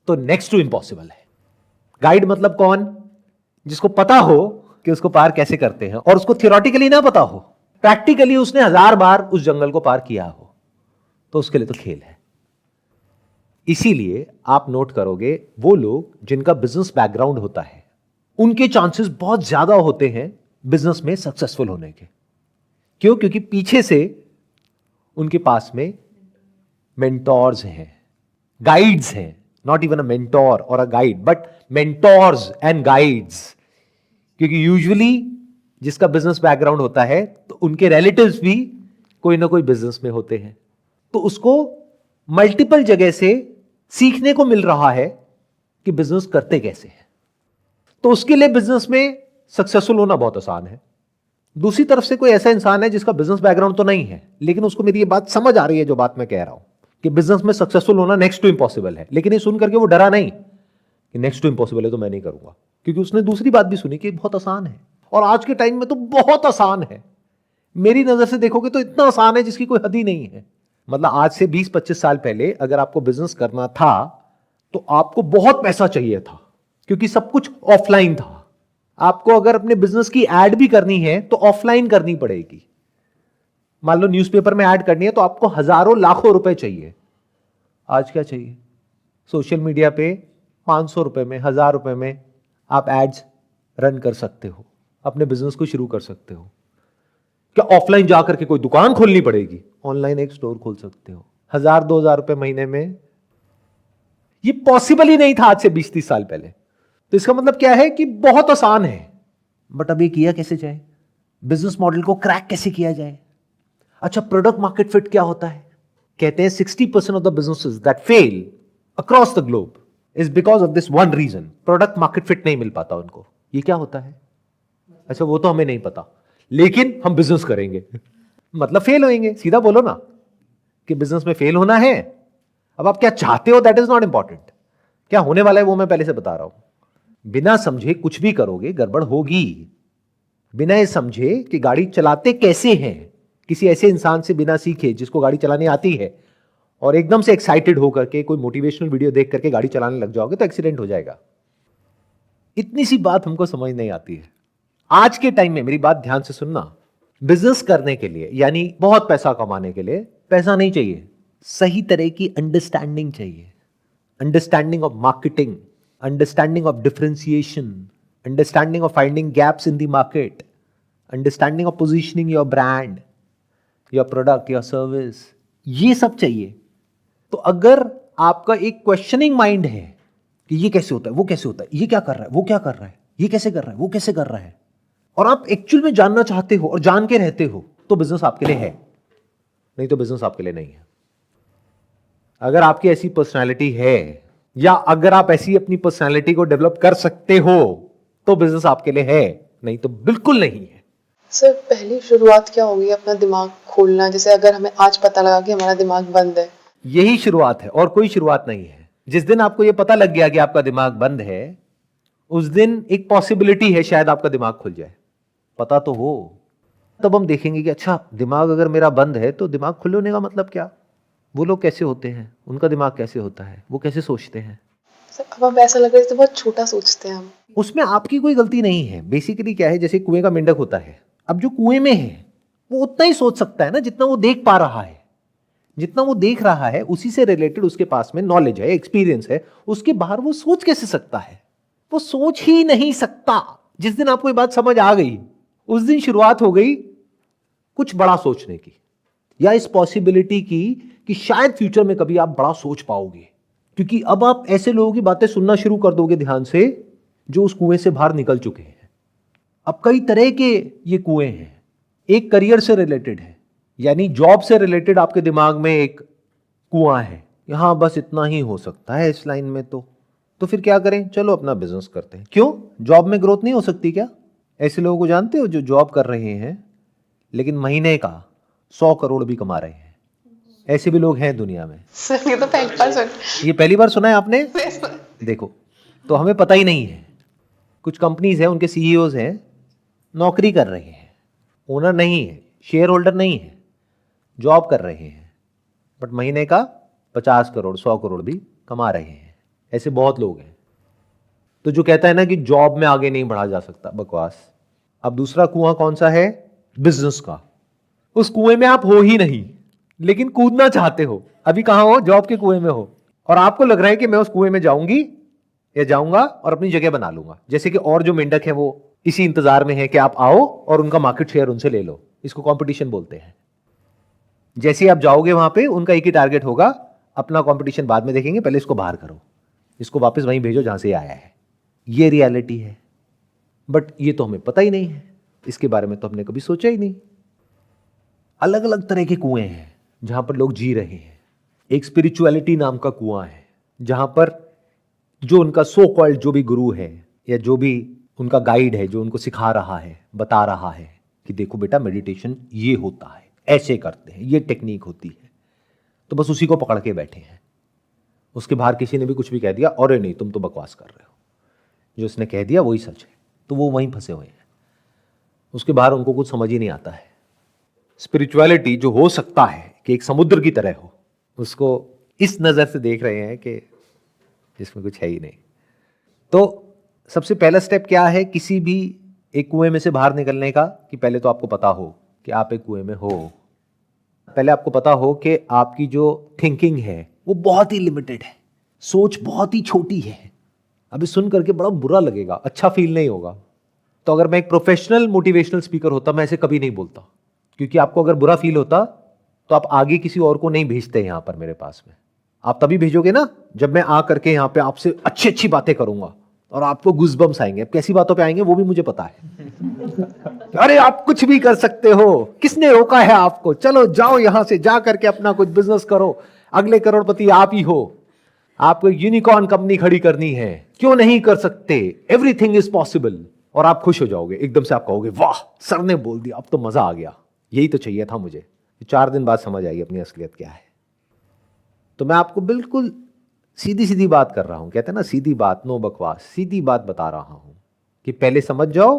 तो नेक्स्ट टू इम्पॉसिबल है। गाइड मतलब कौन? जिसको पता हो कि उसको पार कैसे करते हैं, और उसको थियोरेटिकली ना पता हो, प्रैक्टिकली उसने 1000 बार उस जंगल को पार किया हो, तो उसके लिए तो खेल है। इसीलिए आप नोट करोगे वो लोग जिनका बिजनेस बैकग्राउंड होता है उनके चांसेस बहुत ज्यादा होते हैं बिजनेस में सक्सेसफुल होने के। क्यों? क्योंकि पीछे से उनके पास में मेंटोर्स हैं, गाइड्स हैं। नॉट इवन अ मेंटोर और a guide, but mentors and guides. क्योंकि यूजुअली जिसका बिजनेस बैकग्राउंड होता है तो उनके रिलेटिव्स भी कोई ना कोई बिजनेस में होते हैं, तो उसको मल्टीपल जगह से सीखने को मिल रहा है कि बिजनेस करते कैसे हैं। तो उसके लिए बिजनेस में सक्सेसफुल होना बहुत आसान है। दूसरी तरफ से कोई ऐसा इंसान है जिसका बिजनेस बैकग्राउंड तो नहीं है, लेकिन उसको मेरी ये बात समझ आ रही है जो बात मैं कह रहा हूं कि बिजनेस में सक्सेसफुल होना नेक्स्ट टू इम्पॉसिबल है, लेकिन ये सुन करके वो डरा नहीं कि नेक्स्ट टू इम्पॉसिबल है तो मैं नहीं करूंगा, क्योंकि उसने दूसरी बात भी सुनी कि बहुत आसान है। और आज के टाइम में तो बहुत आसान है। मेरी नजर से देखोगे तो इतना आसान है जिसकी कोई हद ही नहीं है। मतलब आज से 20-25 साल पहले अगर आपको बिजनेस करना था तो आपको बहुत पैसा चाहिए था क्योंकि सब कुछ ऑफलाइन था। आपको अगर अपने बिजनेस की एड भी करनी है तो ऑफलाइन करनी पड़ेगी। मान लो न्यूज़पेपर में ऐड करनी है तो आपको हजारों लाखों रुपए चाहिए। आज क्या चाहिए? सोशल मीडिया पे 500 रुपए में, 1000 रुपए में आप एड्स रन कर सकते हो, अपने बिजनेस को शुरू कर सकते हो। क्या ऑफलाइन जाकर के कोई दुकान खोलनी पड़ेगी? ऑनलाइन एक स्टोर खोल सकते हो 1000-2000 रुपए महीने में। ये पॉसिबल ही नहीं था आज से 20-30 साल पहले। तो इसका मतलब क्या है कि बहुत आसान है, बट अब ये किया कैसे जाए? बिजनेस मॉडल को क्रैक कैसे किया जाए? अच्छा, प्रोडक्ट मार्केट फिट क्या होता है? कहते हैं 60% of the businesses that fail across the globe is because of this one reason, product market fit नहीं मिल पाता उनको। ये क्या होता है? अच्छा, वो तो हमें नहीं पता, लेकिन हम बिजनेस करेंगे मतलब फेल होएंगे। सीधा बोलो ना कि बिजनेस में फेल होना है। अब आप क्या चाहते हो दैट इज नॉट इंपॉर्टेंट, क्या होने वाला है वो मैं पहले से बता रहा हूं। बिना समझे कुछ भी करोगे गड़बड़ होगी। बिना ये समझे कि गाड़ी चलाते कैसे हैं, किसी ऐसे इंसान से बिना सीखे जिसको गाड़ी चलाने आती है, और एकदम से एक्साइटेड होकर के कोई मोटिवेशनल वीडियो देख करके गाड़ी चलाने लग जाओगे तो एक्सीडेंट हो जाएगा। इतनी सी बात हमको समझ नहीं आती है। आज के टाइम में मेरी बात ध्यान से सुनना, बिजनेस करने के लिए यानी बहुत पैसा कमाने के लिए पैसा नहीं चाहिए, सही तरह की अंडरस्टैंडिंग चाहिए। Understanding of marketing, understanding of differentiation, understanding of finding gaps in the market, understanding of positioning your brand, your product, your service, ये सब चाहिए। तो अगर आपका एक क्वेश्चनिंग माइंड है कि ये कैसे होता है, वो कैसे होता है, ये क्या कर रहा है, वो क्या कर रहा है, ये कैसे कर रहा है, वो कैसे कर रहा है, और आप एक्चुअल में जानना चाहते हो और जान के रहते हो, तो बिजनेस आपके लिए है, नहीं तो बिजनेस आपके लिए नहीं है। अगर आपकी ऐसी पर्सनालिटी है या अगर आप ऐसी अपनी पर्सनालिटी को डेवलप कर सकते हो तो बिजनेस आपके लिए है, नहीं तो बिल्कुल नहीं है। सर पहली शुरुआत क्या होगी अपना दिमाग खोलना? जैसे अगर हमें आज पता लगा कि हमारा दिमाग बंद है, यही शुरुआत है और कोई शुरुआत नहीं है। जिस दिन आपको यह पता लग गया कि आपका दिमाग बंद है, उस दिन एक पॉसिबिलिटी है शायद आपका दिमाग खुल जाए। पता तो हो, तब हम देखेंगे कि अच्छा, दिमाग अगर मेरा बंद है तो दिमाग खुलने का मतलब क्या? वो लोग कैसे होते हैं, उनका दिमाग कैसे होता है, वो कैसे सोचते हैं। सर अब हमें ऐसा लग रहा है जैसे बहुत छोटा सोचते हैं हम। उसमें आपकी कोई गलती नहीं है। बेसिकली क्या है, जैसे कुएं का मेंढक होता है, अब जो कुएं में है वो उतना ही सोच सकता है ना जितना वो देख पा रहा है। जितना वो देख रहा है उसी से रिलेटेड उसके पास में नॉलेज है, एक्सपीरियंस है। उसके बाहर वो सोच कैसे सकता है? वो सोच ही नहीं सकता। जिस दिन आपको ये बात समझ आ गई, उस दिन शुरुआत हो गई कुछ बड़ा सोचने की, या इस पॉसिबिलिटी की कि शायद फ्यूचर में कभी आप बड़ा सोच पाओगे। क्योंकि अब आप ऐसे लोगों की बातें सुनना शुरू कर दोगे ध्यान से, जो उस कुएं से बाहर निकल चुके हैं। अब कई तरह के ये कुएं हैं। एक करियर से रिलेटेड है, यानी जॉब से रिलेटेड आपके दिमाग में एक कुआं है, यहां बस इतना ही हो सकता है इस लाइन में। तो फिर क्या करें? चलो अपना बिजनेस करते हैं। क्यों? जॉब में ग्रोथ नहीं हो सकती क्या? ऐसे लोगों को जानते हो जो जॉब कर रहे हैं लेकिन महीने का 100 करोड़ भी कमा रहे हैं? ऐसे भी लोग हैं दुनिया में। सर ये तो पहली बार सुन। ये पहली बार सुना है आपने? देखो, तो हमें पता ही नहीं है। कुछ कंपनीज हैं, उनके सीईओज हैं, नौकरी कर रहे हैं, ओनर नहीं है, शेयर होल्डर नहीं है, जॉब कर रहे हैं, बट महीने का 50 करोड़ 100 करोड़ भी कमा रहे हैं। ऐसे बहुत लोग हैं। तो जो कहता है ना कि जॉब में आगे नहीं बढ़ा जा सकता, बकवास। अब दूसरा कुआं कौन सा है? बिजनेस का। उस कुएं में आप हो ही नहीं, लेकिन कूदना चाहते हो। अभी कहां हो? जॉब के कुएं में हो, और आपको लग रहा है कि मैं उस कुएं में जाऊंगी या जाऊंगा और अपनी जगह बना लूंगा। जैसे कि और जो मेंढक है वो इसी इंतजार में है कि आप आओ और उनका मार्केट शेयर उनसे ले लो। इसको कंपटीशन बोलते हैं। जैसे आप जाओगे वहां पे, उनका एक ही टारगेट होगा, अपना कंपटीशन बाद में देखेंगे, पहले इसको बाहर करो, इसको वापस वहीं भेजो जहां से ये आया है। ये रियलिटी है, बट ये तो हमें पता ही नहीं है। इसके बारे में तो हमने कभी सोचा ही नहीं। अलग अलग तरह के कुएं हैं जहां पर लोग जी रहे हैं। एक स्पिरिचुअलिटी नाम का कुआं है, जहां पर जो उनका सो कॉल्ड जो भी गुरु है या जो भी उनका गाइड है, जो उनको सिखा रहा है, बता रहा है कि देखो बेटा, मेडिटेशन ये होता है, ऐसे करते हैं, ये टेक्निक होती है। तो बस उसी को पकड़ के बैठे हैं। उसके बाहर किसी ने भी कुछ भी कह दिया, अरे नहीं तुम तो बकवास कर रहे हो, जो उसने कह दिया वही सच है, तो वो वहीं फंसे हुए हैं। उसके बाहर उनको कुछ समझ ही नहीं आता है। स्पिरिचुअलिटी जो हो सकता है कि एक समुद्र की तरह हो, उसको इस नजर से देख रहे हैं कि जिसमें कुछ है ही नहीं। तो सबसे पहला स्टेप क्या है किसी भी एक कुएं में से बाहर निकलने का, कि पहले तो आपको पता हो कि आप एक कुएं में हो। पहले आपको पता हो कि आपकी जो थिंकिंग है वो बहुत ही लिमिटेड है, सोच बहुत ही छोटी है। अभी सुन करके बड़ा बुरा लगेगा, अच्छा फील नहीं होगा। तो अगर मैं एक प्रोफेशनल मोटिवेशनल स्पीकर होता, मैं ऐसे कभी नहीं बोलता, क्योंकि आपको अगर बुरा फील होता तो आप आगे किसी और को नहीं भेजते यहां पर मेरे पास में। आप तभी भेजोगे ना जब मैं आ करके यहां पे आपसे अच्छी अच्छी बातें करूंगा और आपको गूज़बम्स आएंगे। अब कैसी बातों पे आएंगे वो भी मुझे पता है। अरे आप कुछ भी कर सकते हो, किसने रोका है आपको, चलो जाओ यहां से, जा करके अपना कुछ बिजनेस करो, अगले करोड़पति आप ही हो, आपको एक यूनिकॉर्न कंपनी खड़ी करनी है, क्यों नहीं कर सकते, एवरीथिंग इज पॉसिबल। और आप खुश हो जाओगे, एकदम से आप कहोगे वाह सर ने बोल दिया, अब तो मजा आ गया, यही तो चाहिए था मुझे। 4 दिन बाद समझ आएगी अपनी असलियत क्या है। तो मैं आपको बिल्कुल सीधी सीधी बात कर रहा हूं, कहते हैं ना सीधी बात नो बकवास, सीधी बात बता रहा हूं कि पहले समझ जाओ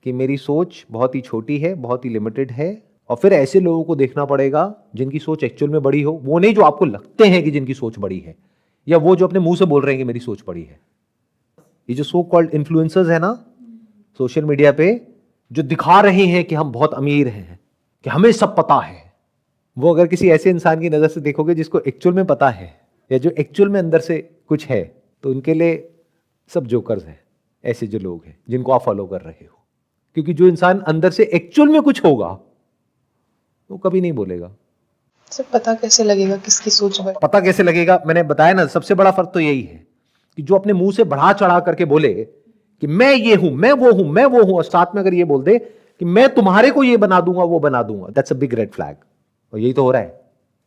कि मेरी सोच बहुत ही छोटी है, बहुत ही लिमिटेड है। और फिर ऐसे लोगों को देखना पड़ेगा जिनकी सोच एक्चुअल में बड़ी हो, वो नहीं जो आपको लगते हैं कि जिनकी सोच बड़ी है, या वो जो अपने मुंह से बोल रहे हैं कि मेरी सोच बड़ी है। ये जो सो कॉल्ड इन्फ्लुएंसर्स है ना सोशल मीडिया पे, जो दिखा रहे हैं कि हम बहुत अमीर हैं, कि हमें सब पता है, वो अगर किसी ऐसे इंसान की नजर से देखोगे जिसको एक्चुअल में पता है या जो एक्चुअल में अंदर से कुछ है, तो उनके लिए सब जोकर्स हैं, ऐसे जो लोग हैं जिनको आप फॉलो कर रहे हो। क्योंकि जो इंसान अंदर से एक्चुअल में कुछ होगा वो कभी नहीं बोलेगा। सर पता कैसे लगेगा किसकी सोच बड़ी? पता कैसे लगेगा, मैंने बताया ना, सबसे बड़ा फर्क तो यही है कि जो अपने मुंह से बढ़ा चढ़ा करके बोले कि मैं ये हूं, मैं वो हूं, मैं वो हूं, और साथ में अगर ये बोल दे कि मैं तुम्हारे को ये बना दूंगा, वो बना दूंगा, that's a big red flag. और यही तो हो रहा है,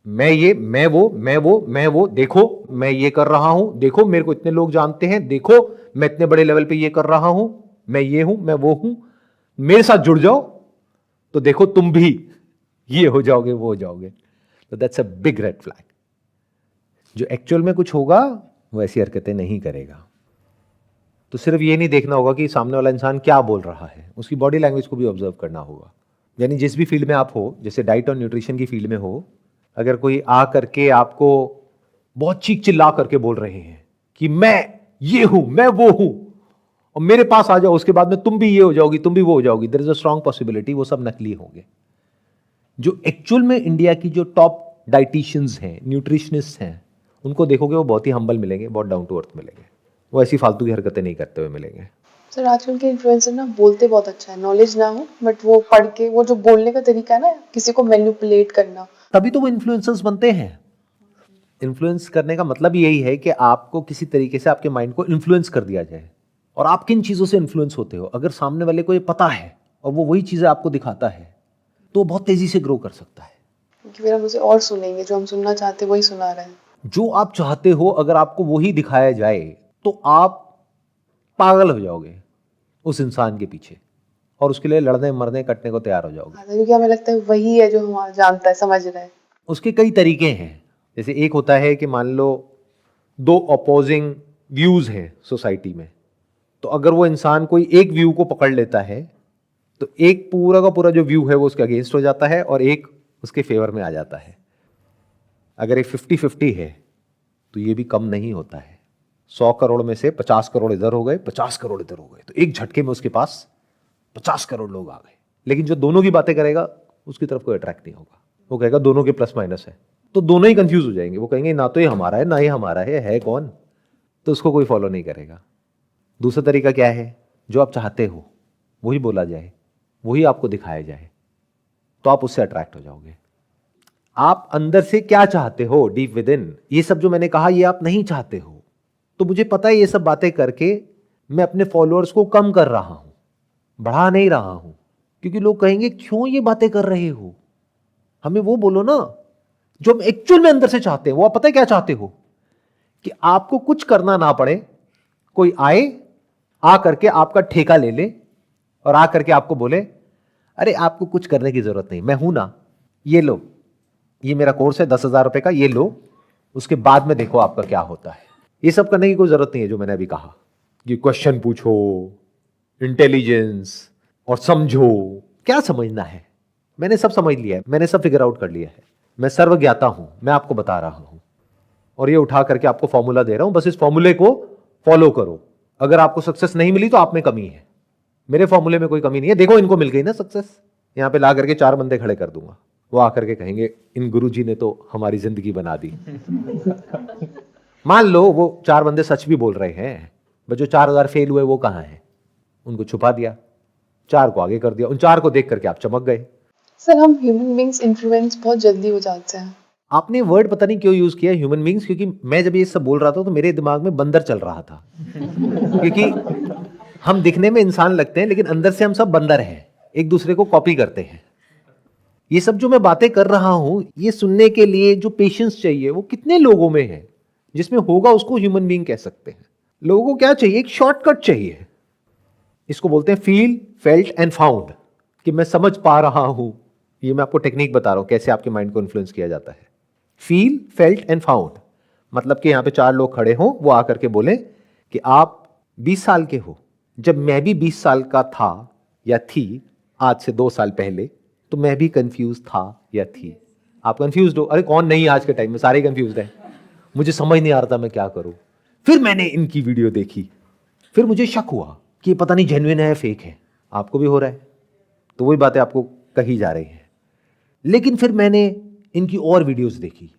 मैं ये, मैं वो, मैं वो, मैं वो, देखो मैं ये कर रहा हूं, देखो मेरे को इतने लोग जानते हैं, देखो मैं इतने बड़े लेवल पे ये कर रहा हूं, मैं ये हूं, मैं वो हूं, मेरे साथ जुड़ जाओ तो देखो तुम भी ये हो जाओगे, वो हो जाओगे। तो that's a big red flag. जो एक्चुअल में कुछ होगा वो ऐसी हरकतें नहीं करेगा। तो सिर्फ ये नहीं देखना होगा कि सामने वाला इंसान क्या बोल रहा है, उसकी बॉडी लैंग्वेज को भी ऑब्जर्व करना होगा। यानी जिस भी फील्ड में आप हो, जैसे डाइट और न्यूट्रिशन की फील्ड में हो, अगर कोई आ करके आपको बहुत चीख चिल्ला करके बोल रहे हैं कि मैं ये हूं, मैं वो हूं, और मेरे पास आ जाओ, उसके बाद में तुम भी ये हो जाओगी, तुम भी वो हो जाओगी, there is a strong possibility वो सब नकली होंगे। जो एक्चुअल में इंडिया की जो टॉप डाइटिशियंस हैं, न्यूट्रिशनिस्ट हैं, उनको देखोगे वो बहुत ही हम्बल मिलेंगे, बहुत डाउन टू अर्थ मिलेंगे, वो ऐसी फालतू की हरकतें नहीं करते हुए मिलेंगे। सर आजकल के इन्फ्लुएंसर ना बोलते बहुत अच्छा है, नॉलेज ना हो, बट वो पढ़ के वो जो बोलने का तरीका है ना, किसी को मैनिपुलेट करना, तभी तो वो इन्फ्लुएंसर्स बनते हैं। इन्फ्लुएंस करने का मतलब यही है कि आपको किसी तरीके से आपके माइंड को इन्फ्लुएंस कर दिया जाए। और आप किन चीज़ों से इन्फ्लुएंस होते हो, अगर सामने वाले को ये पता है और वो वही चीज़ें आपको दिखाता है, तो बहुत तेजी से ग्रो कर सकता है। क्योंकि फिर हम उसे और सुनेंगे, जो हम सुनना चाहते हैं वही सुना रहे हैं। जो आप चाहते हो अगर आपको वही दिखाया जाए तो आप पागल हो जाओगे उस इंसान के पीछे, और उसके लिए लड़ने मरने कटने को तैयार हो जाओगे। हाँ, क्योंकि हमें लगता है वही है जो हमारा जानता है, समझ रहा है। उसके कई तरीके हैं। जैसे एक होता है कि मान लो 2 अपोजिंग व्यूज हैं सोसाइटी में, तो अगर वो इंसान कोई एक व्यू को पकड़ लेता है तो एक पूरा का पूरा जो व्यू है वो उसके अगेंस्ट हो जाता है और एक उसके फेवर में आ जाता है। अगर ये 50-50 है तो ये भी कम नहीं होता है। 100 करोड़ में से 50 करोड़ इधर हो गए, 50 करोड़ इधर हो गए, तो एक झटके में उसके पास 50 करोड़ लोग आ गए। लेकिन जो दोनों की बातें करेगा उसकी तरफ कोई अट्रैक्ट नहीं होगा, वो कहेगा दोनों के प्लस माइनस है, तो दोनों ही कंफ्यूज हो जाएंगे। वो कहेंगे ना तो ये हमारा है ना ये हमारा है कौन, तो उसको कोई फॉलो नहीं करेगा। दूसरा तरीका क्या है, जो आप चाहते हो वही बोला जाए, वही आपको दिखाया जाए, तो आप उससे अट्रैक्ट हो जाओगे। आप अंदर से क्या चाहते हो, डीप विद इन, ये सब जो मैंने कहा ये आप नहीं चाहते हो। तो मुझे पता है ये सब बातें करके मैं अपने फॉलोअर्स को कम कर रहा हूं, बढ़ा नहीं रहा हूं, क्योंकि लोग कहेंगे क्यों ये बातें कर रहे हो, हमें वो बोलो ना जो हम एक्चुअल में अंदर से चाहते हैं। वो आप पता है क्या चाहते हो, कि आपको कुछ करना ना पड़े, कोई आए आ करके आपका ठेका ले ले और आ करके आपको बोले अरे आपको कुछ करने की जरूरत नहीं, मैं हूं ना, ये लो, ये मेरा कोर्स है 10,000 रुपए का, ये लो, उसके बाद में देखो आपका क्या होता है। ये सब करने की कोई जरूरत नहीं है जो मैंने अभी कहा, कि क्वेश्चन पूछो, इंटेलिजेंस और समझो। क्या समझना है, मैंने सब समझ लिया है, मैंने सब फिगर आउट कर लिया है, मैं सर्वज्ञाता हूं, मैं आपको बता रहा हूं। और ये उठा करके आपको फॉर्मूला दे रहा हूं, बस इस फॉर्मूले को फॉलो करो। अगर आपको सक्सेस नहीं मिली तो आप में कमी है, मेरे फॉर्मूले में कोई कमी नहीं है। देखो इनको मिल गई ना सक्सेस, यहां पे ला करके 4 बंदे खड़े कर दूंगा, वो आकर के कहेंगे इन गुरुजी ने तो हमारी जिंदगी बना दी। मान लो वो 4 बंदे सच भी बोल रहे हैं, बस जो 4000 फेल हुए वो कहां है, उनको छुपा दिया, 4 को आगे कर दिया, उन 4 को देख करके आप चमक गए। सर हम ह्यूमन बींग्स इन्फ्लुएंस बहुत जल्दी हो जाते हैं। आपने वर्ड पता नहीं क्यों यूज किया ह्यूमन बींग्स, क्योंकि मैं जब ये सब बोल रहा था तो मेरे दिमाग में बंदर चल रहा था। क्योंकि हम दिखने में इंसान लगते हैं लेकिन अंदर से हम सब बंदर हैं, एक दूसरे को कॉपी करते हैं। ये सब जो मैं बातें कर रहा हूं, ये सुनने के लिए जो पेशेंस चाहिए वो कितने लोगों में है, जिसमें होगा उसको ह्यूमन बीइंग कह सकते हैं। लोगों को क्या चाहिए, एक शॉर्टकट चाहिए। इसको बोलते हैं फील, फेल्ट एंड फाउंड, कि मैं समझ पा रहा हूं। ये मैं आपको टेक्निक बता रहा हूं कैसे आपके माइंड को इन्फ्लुएंस किया जाता है। फील, फेल्ट एंड फाउंड, मतलब कि यहां पे 4 लोग खड़े हों, वो आकर के बोले कि आप 20 साल के हो, जब मैं भी 20 साल का था या थी आज से 2 साल पहले, तो मैं भी कंफ्यूज था या थी। आप कंफ्यूज हो, अरे कौन नहीं, आज के टाइम में सारे कंफ्यूज हैं, मुझे समझ नहीं आ रहा था मैं क्या करूं। फिर मैंने इनकी वीडियो देखी, फिर मुझे शक हुआ कि पता नहीं जेन्युइन है फेक है। आपको भी हो रहा है, तो वही बातें आपको कही जा रही हैं। लेकिन फिर मैंने इनकी और वीडियोस देखी,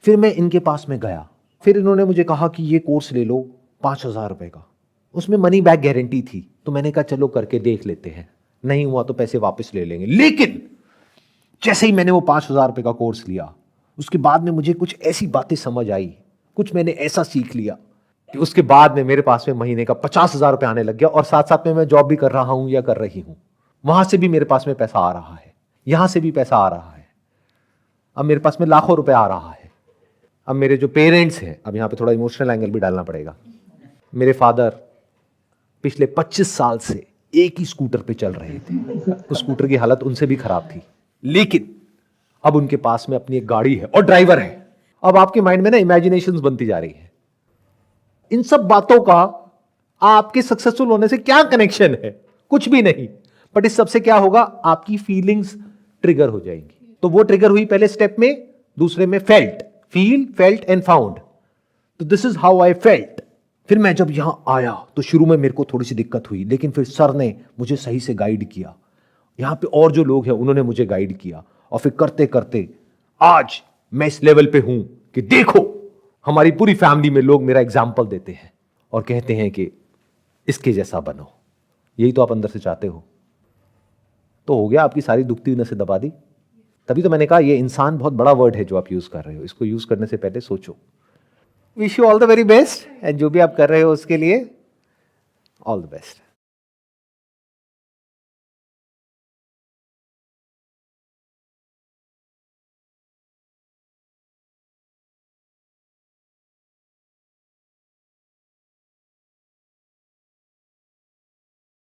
फिर मैं इनके पास में गया, फिर इन्होंने मुझे कहा कि ये कोर्स ले लो 5000 रुपए का, उसमें मनी बैक गारंटी थी। तो मैंने कहा चलो करके देख लेते हैं, नहीं हुआ तो पैसे वापस ले लेंगे। लेकिन जैसे ही मैंने वो 5000 रुपए का कोर्स लिया, उसके बाद में मुझे कुछ ऐसी बातें समझ आई, कुछ मैंने ऐसा सीख लिया कि उसके बाद में मेरे पास में महीने का 50,000 रुपए आने लग गया। और साथ साथ में मैं जॉब भी कर रहा हूं या कर रही हूं, वहां से भी मेरे पास में पैसा आ रहा है, यहां से भी पैसा आ रहा है। अब मेरे पास में लाखों रुपए आ रहा है। अब मेरे जो पेरेंट्स हैं, अब यहां पे थोड़ा इमोशनल एंगल भी डालना पड़ेगा। मेरे फादर पिछले 25 साल से एक ही स्कूटर पे चल रहे थे, उस स्कूटर की हालत उनसे भी खराब थी, लेकिन अब उनके पास में अपनी एक गाड़ी है और ड्राइवर है। अब आपके माइंड में ना इमेजिनेशंस बनती जा रही है। इन सब बातों का आपके सक्सेसफुल होने से क्या कनेक्शन है? कुछ भी नहीं। बट इस सबसे क्या होगा, आपकी फीलिंग्स ट्रिगर हो जाएंगी। तो वो ट्रिगर हुई पहले स्टेप में, दूसरे में felt, feel, felt and found. तो this is how I felt. फिर मैं जब यहां आया तो शुरू में मेरे को थोड़ी सी दिक्कत हुई, लेकिन फिर सर ने मुझे सही से गाइड किया। यहां पे और जो लोग हैं उन्होंने मुझे गाइड किया, और फिर करते करते आज मैं इस लेवल पे हूं कि देखो हमारी पूरी फैमिली में लोग मेरा एग्जाम्पल देते हैं और कहते हैं कि इसके जैसा बनो। यही तो आप अंदर से चाहते हो। तो हो गया, आपकी सारी दुखती हुई नसें दबा दी। तभी तो मैंने कहा ये इंसान बहुत बड़ा वर्ड है जो आप यूज कर रहे हो, इसको यूज करने से पहले सोचो। Wish you all the very best, and जो भी आप कर रहे हो उसके लिए ऑल द बेस्ट।